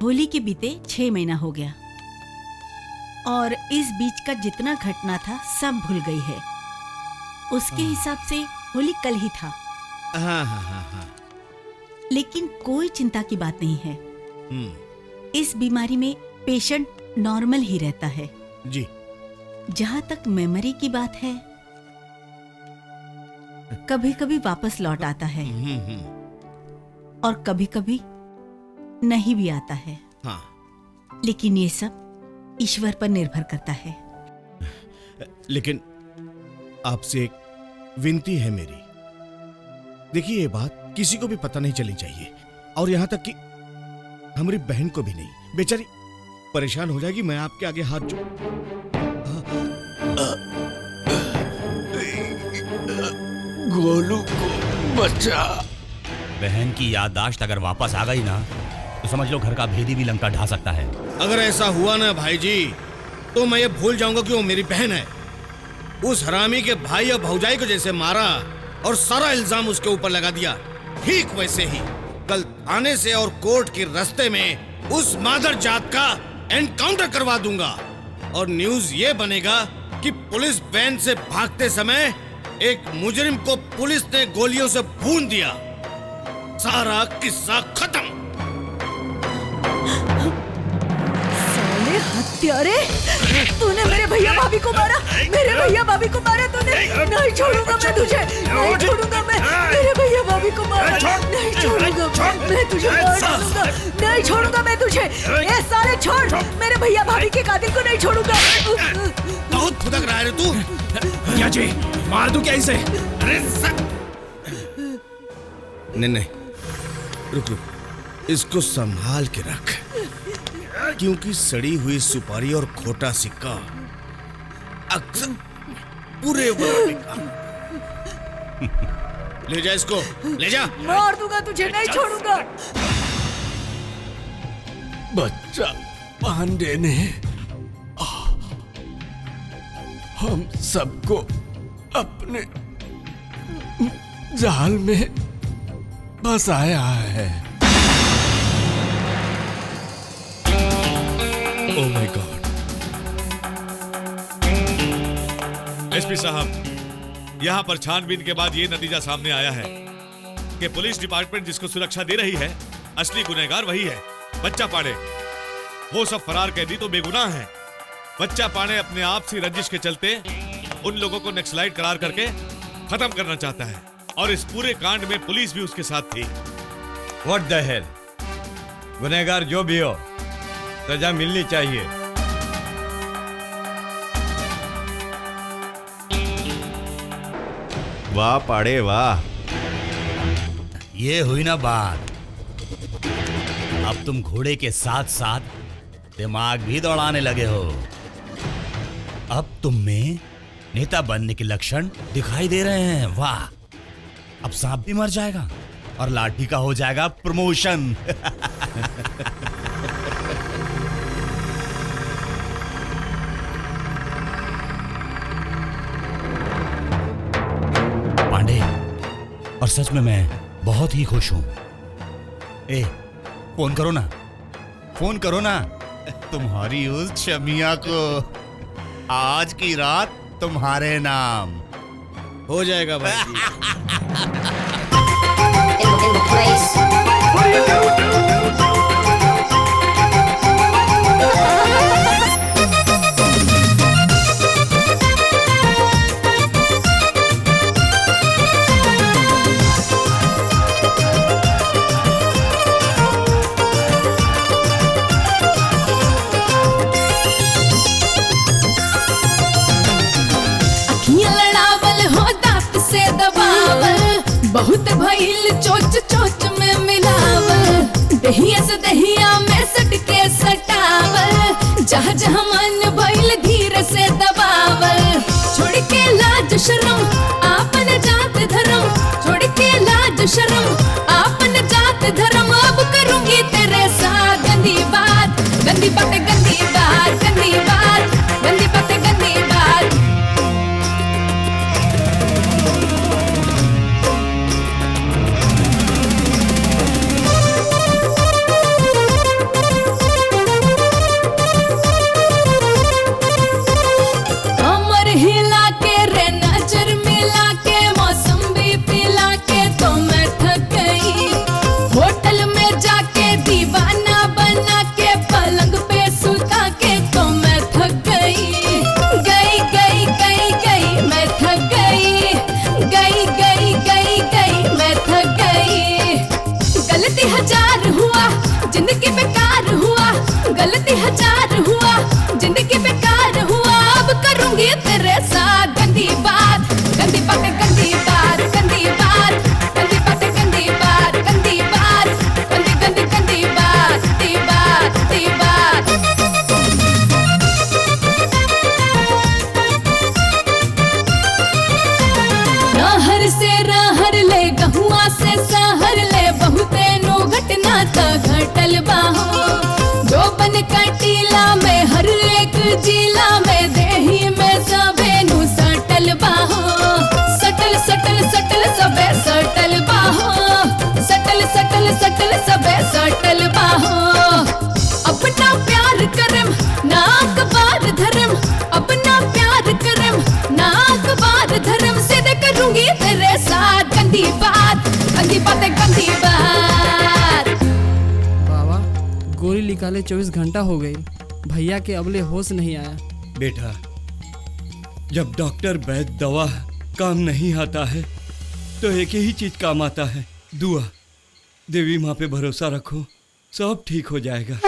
होली के बीते 6 महीना हो गया और इस बीच का जितना घटना था सब भूल गई है। उसके हिसाब से होली कल ही था। हाँ। लेकिन कोई चिंता की बात नहीं है। इस बीमारी में पेशेंट नॉर्मल ही रहता है जी। जहां तक मेमोरी की बात है, कभी कभी वापस लौट आता है और कभी कभी नहीं भी आता है। हाँ। लेकिन ये सब ईश्वर पर निर्भर करता है। लेकिन आपसे एक विनती है मेरी, देखिए ये बात किसी को भी पता नहीं चलनी चाहिए, और यहां तक कि हमारी बहन को भी नहीं। बेचारी परेशान हो जाएगी। मैं आपके आगे हाथ जोड़। गोलू को बचा। बहन की याददाश्त अगर वापस आ गई ना तो समझ लो घर का भेदी भी लंका ढा सकता है। अगर ऐसा हुआ ना भाई जी, तो मैं ये भूल जाऊंगा कि वो मेरी बहन है। उस हरामी के भाई और भौजाई को जैसे मारा और सारा इल्जाम उसके ऊपर लगा दिया, ठीक वैसे ही कल थाने से और कोर्ट के रास्ते में उस मादर जात का एनकाउंटर करवा दूंगा। और न्यूज ये बनेगा कि पुलिस वैन से भागते समय एक मुजरिम को पुलिस ने गोलियों से भून दिया। सारा किस्सा खत्म। साले हत्यारे, तूने मेरे भैया भाभी को मारा, मेरे भैया भाभी को मारा तूने। नहीं छोड़ूंगा मैं तुझे, नहीं छोड़ूंगा मैं। मेरे भैया भाभी को मारा, नहीं छोड़ूंगा मैं तुझे, मार डालूंगा। नहीं छोड़ूंगा मैं तुझे। ये साले छोड़, मेरे भैया भाभी के कातिल को नहीं छोड़ूंगा। बहुत फुदक रहा है तू। भैया जी मार दूं क्या इसे? अरे नहीं, रुक, इसको संभाल के रख, क्योंकि सड़ी हुई सुपारी और खोटा सिक्का अक्सर पूरे ले जा इसको, ले जा। मार दूंगा तुझे, नहीं छोड़ूंगा। बच्चा पांडे ने हम सबको अपने जाल में फंसाया है। Oh my God. एसपी साहब, यहां पर छानबीन के बाद यह नतीजा सामने आया है कि पुलिस डिपार्टमेंट जिसको सुरक्षा दे रही है, असली गुनहगार वही है, बच्चा पांडे। वो सब फरार कैदी तो बेगुनाह हैं। बच्चा पांडे अपने आप से रंजिश के चलते उन लोगों को नक्सलाइट करार करके खत्म करना चाहता है, और इस पूरे कांड में पुलिस भी उसके साथ थी। What the hell. गुनहगार जो भी हो, सजा मिलनी चाहिए। वाह पाड़े वाह। ये हुई ना बात। अब तुम घोड़े के साथ साथ दिमाग भी दौड़ाने लगे हो। अब तुम में नेता बनने के लक्षण दिखाई दे रहे हैं। वाह, अब सांप भी मर जाएगा और लाठी का हो जाएगा प्रमोशन। पांडे, और सच में मैं बहुत ही खुश हूं। ए, फोन करो ना, फोन करो ना तुम्हारी उस शमिया को। आज की रात तुम्हारे नाम हो जाएगा भाई। बहुत भइल चोच चोच में मिलावल, दहिया से दहिया में सटके सटावल, जहाँ जहाँ मन भइल धीरे से दबावल। छोड़ के लाज शर्म आपन जात धर्म, छोड़ के लाज शर्म आपन जात धर्म। अब करूंगी तेरे साथ गंदी बात, गंदी बात, गंदी बात, गंदी बात, गंदी बात, गंदी बात। हिला के रे नजर मिला के, मौसम भी पिला के तो मैं थक गई। होटल में जाके दीवाना बना के, पलंग पे सुता के तो मैं थक गई। गई गई गई गई मैं थक गई, गई गई गई गई मैं थक गई। गलती हजार हुआ, जिंदगी बेकार हुआ, गलती हजार हुआ, जिंदगी बेकार हुआ। अब करूंगी तेरे साथ गंदी बात, गंदी बात, गंदी बात, गंदी बात, गंदी बात, गंदी बात, गंदी बात, गंदी गंदी गंदी बात, दी बात, दी बात। नहर से रहर ले, गहुआ से सहर ले, बहुते नो घटना तो घटल बाहो जो बन कटीला में हर एक जिला में देही में सबे नु सटल बाहो सटल सटल सटल सबे सटल बाहो सटल सटल सटल सबे सटल बाहो अपना प्यार करम ना अखबार धर्म अपना प्यार करम ना अखबार धर्म से दे करूंगी तेरे साथ गंदी बात गंदी बातें गंदी बात। बाबा गोली निकाले 24 घंटा हो गई भैया के अबले होश नहीं आया। बेटा जब डॉक्टर वैद्य दवा काम नहीं आता है तो एक ही चीज काम आता है, दुआ। देवी माँ पे भरोसा रखो, सब ठीक हो जाएगा।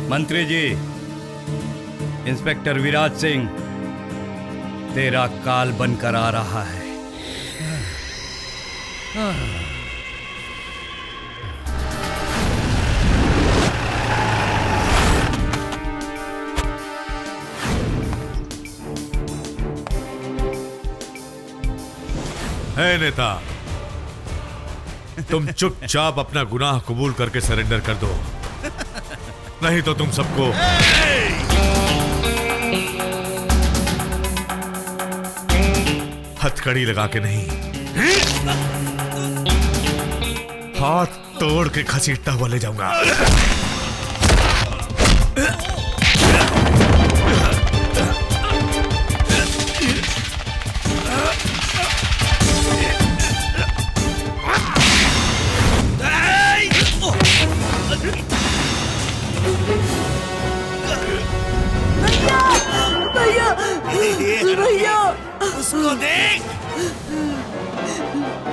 मंत्री जी, इंस्पेक्टर विराज सिंह तेरा काल बनकर आ रहा है। है नेता, तुम चुपचाप अपना गुनाह कबूल करके सरेंडर कर दो, नहीं तो तुम सबको हथकड़ी लगा के नहीं, हाथ तोड़ के घसीटता हुआ ले जाऊंगा। भैया उसको देख,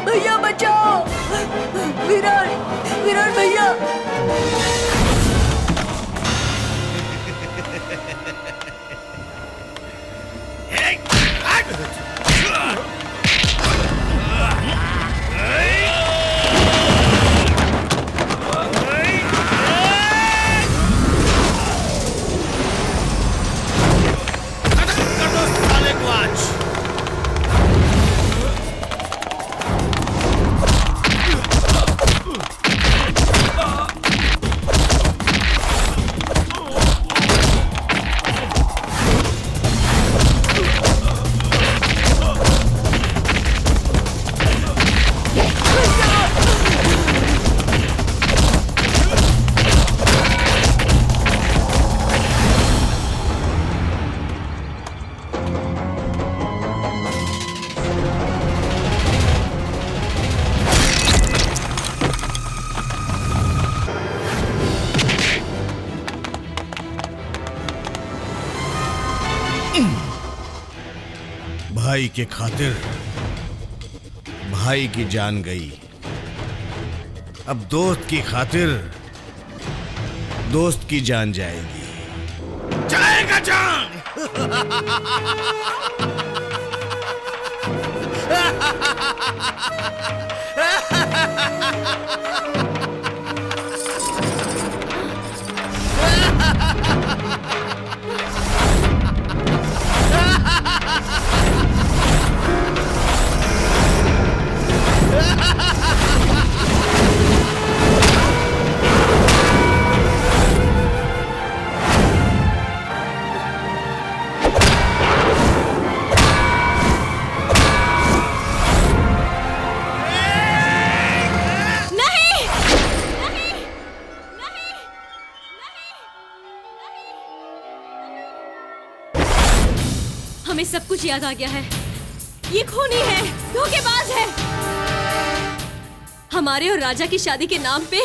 भैया बचाओ, विराट विराट भैया। भाई के खातिर भाई की जान गई, अब दोस्त की खातिर दोस्त की जान जाएगी। जाएगा जान। हमें सब कुछ याद आ गया है। ये खूनी है, धोखेबाज है। हमारे और राजा की शादी के नाम पे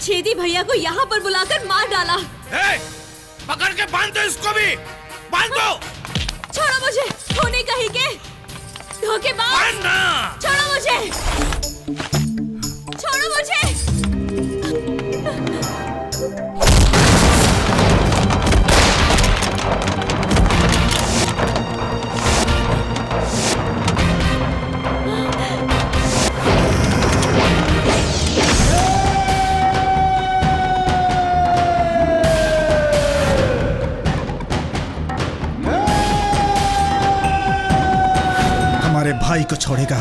छेदी भैया को यहाँ पर बुलाकर मार डाला। पकड़ के बांध दो इसको भी, बांध दो। छोड़ो मुझे, खूनी कहीं के, धोखेबाज। छोड़ो मुझे, छोड़ो मुझे। हमारे भाई को छोड़ेगा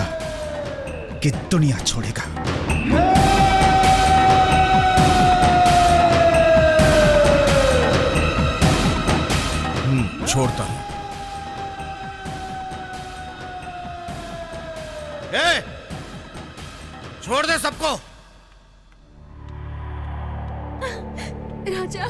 कि दुनिया छोड़ेगा? छोड़ता हूं। छोड़ दे सबको। राजा,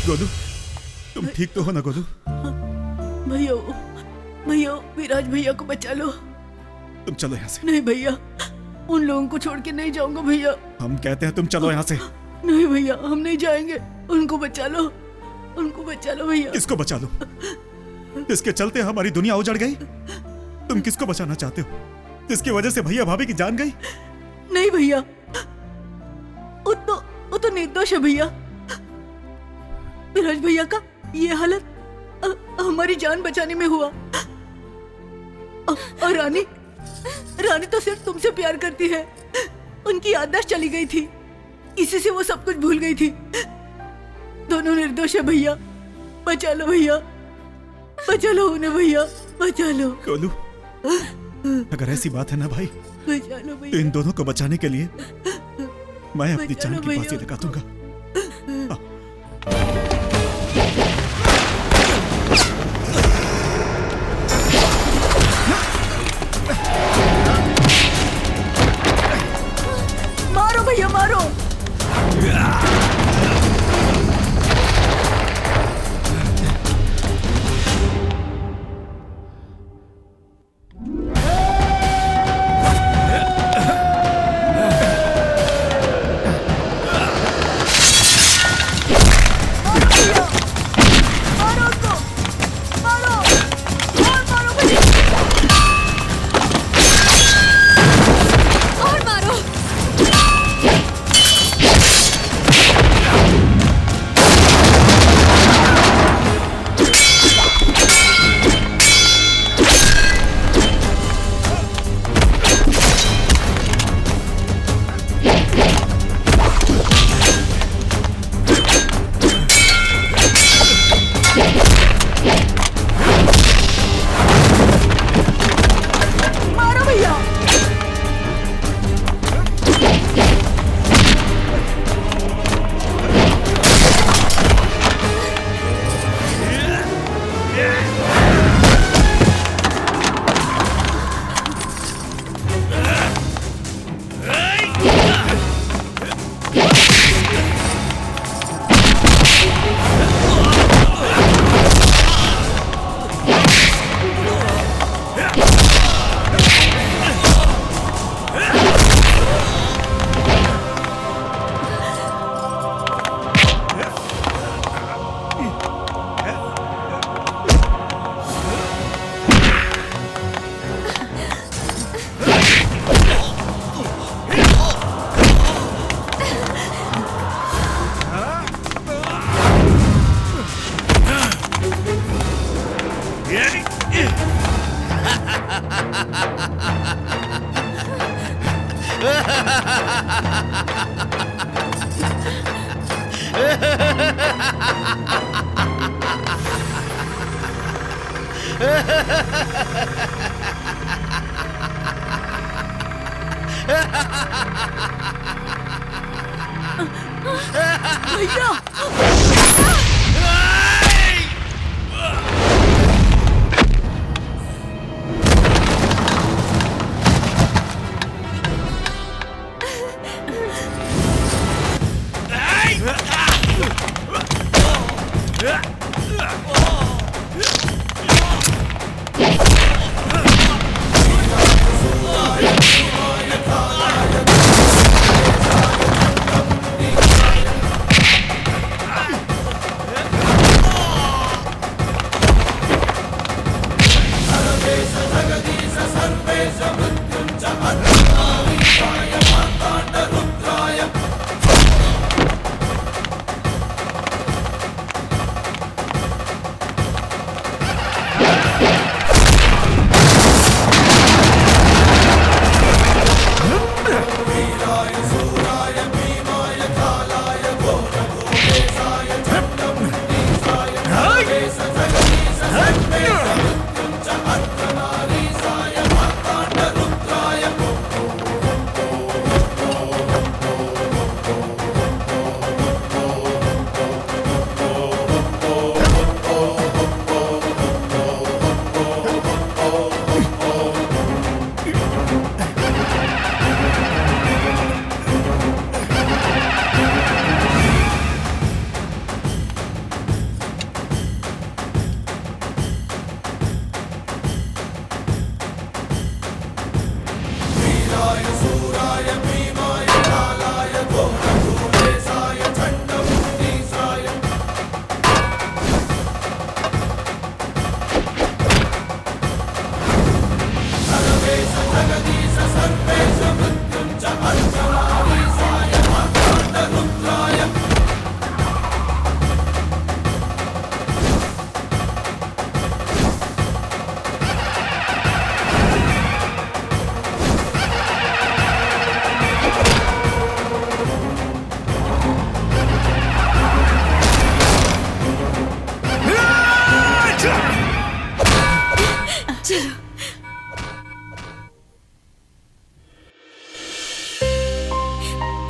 गोलू, तुम ठीक तो हो ना गोलू? भैया, भैया विराज भैया को बचा लो। तुम चलो यहाँ से। नहीं भैया, उन लोगों को छोड़ के नहीं जाऊंगा भैया। हम कहते हैं तुम चलो यहाँ से। नहीं भैया, हम नहीं जाएंगे। उनको बचा लो, उनको बचा लो भैया। किसको बचा लो? जिसके चलते हमारी दुनिया उजड़ गई? तुम किसको बचाना चाहते हो? जिसकी वजह से भैया भाभी की जान गई? नहीं भैया, वो तो निर्दोष है भैया। विराज भैया का ये हालत हमारी जान बचाने में हुआ। और रानी तो सिर्फ तुमसे प्यार करती है। उनकी याददाश्त चली गई थी, इसी से वो सब कुछ भूल गई थी। दोनों निर्दोष है भैया, बचा लो भैया, बचा लो उन्हें भैया, बचा लो। गोलू, अगर ऐसी बात है ना भाई, बचा लो भैया। तो इन दोनों को बचाने के लिए मैं अपनी जान की फांसी लगा दूंगा। मारो भैया, मारो।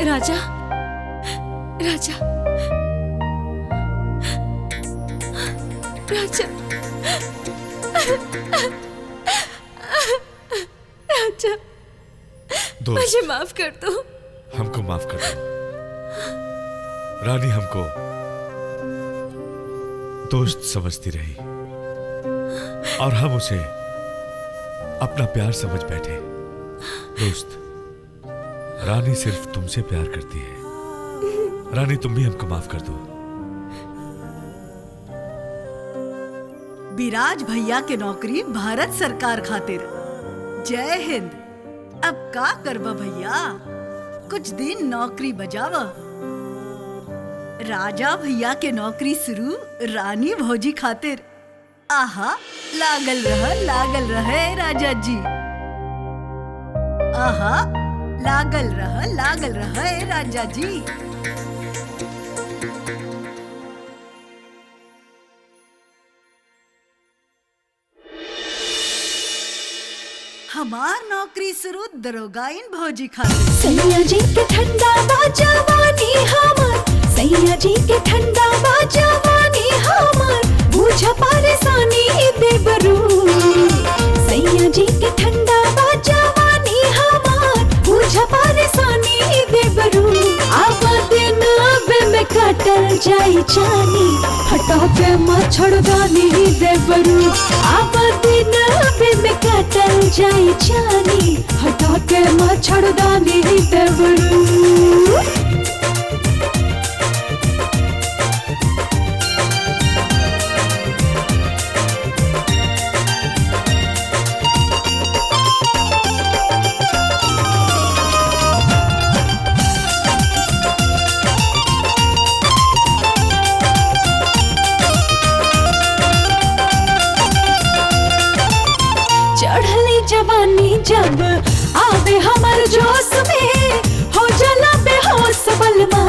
राजा राजा राजा राजा मुझे माफ कर दो। हमको माफ कर दो रानी, हमको दोस्त समझती रही और हम उसे अपना प्यार समझ बैठे। दोस्त, रानी सिर्फ तुमसे प्यार करती है। रानी तुम भी हमको माफ कर दो। विराज भैया के नौकरी भारत सरकार खातिर। जय हिंद। अब का करबा भैया, कुछ दिन नौकरी बजावा। राजा भैया के नौकरी शुरू रानी भौजी खातिर। आहा, लागल रहे राजा जी। आहा, लागल रहे राजा जी। हमार नौकरी शुरू दरोगाइन भौजी खातिर। सैया जी के ठंडा बाजवानी हमार, सैया जी के ठंडा बाजवानी हमार, बूझा परेशानी देबरू। सैया जी के ठंडा बाजवानी हमार, बूझा परेशानी देबरू। अब दिन में कटल जाई जानी, हटा के मच्छरदानी देबरू। अब दिन में कटल जाई जानी, हटा के मच्छरदानी देबरू। चढ़ली जवानी जब आवे हमर जोश में, हो जाला बेहोश बलमा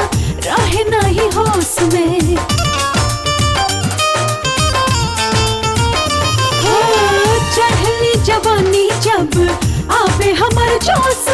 रहे नहीं होश में। हो चढ़ली जवानी जब आवे हमर जोश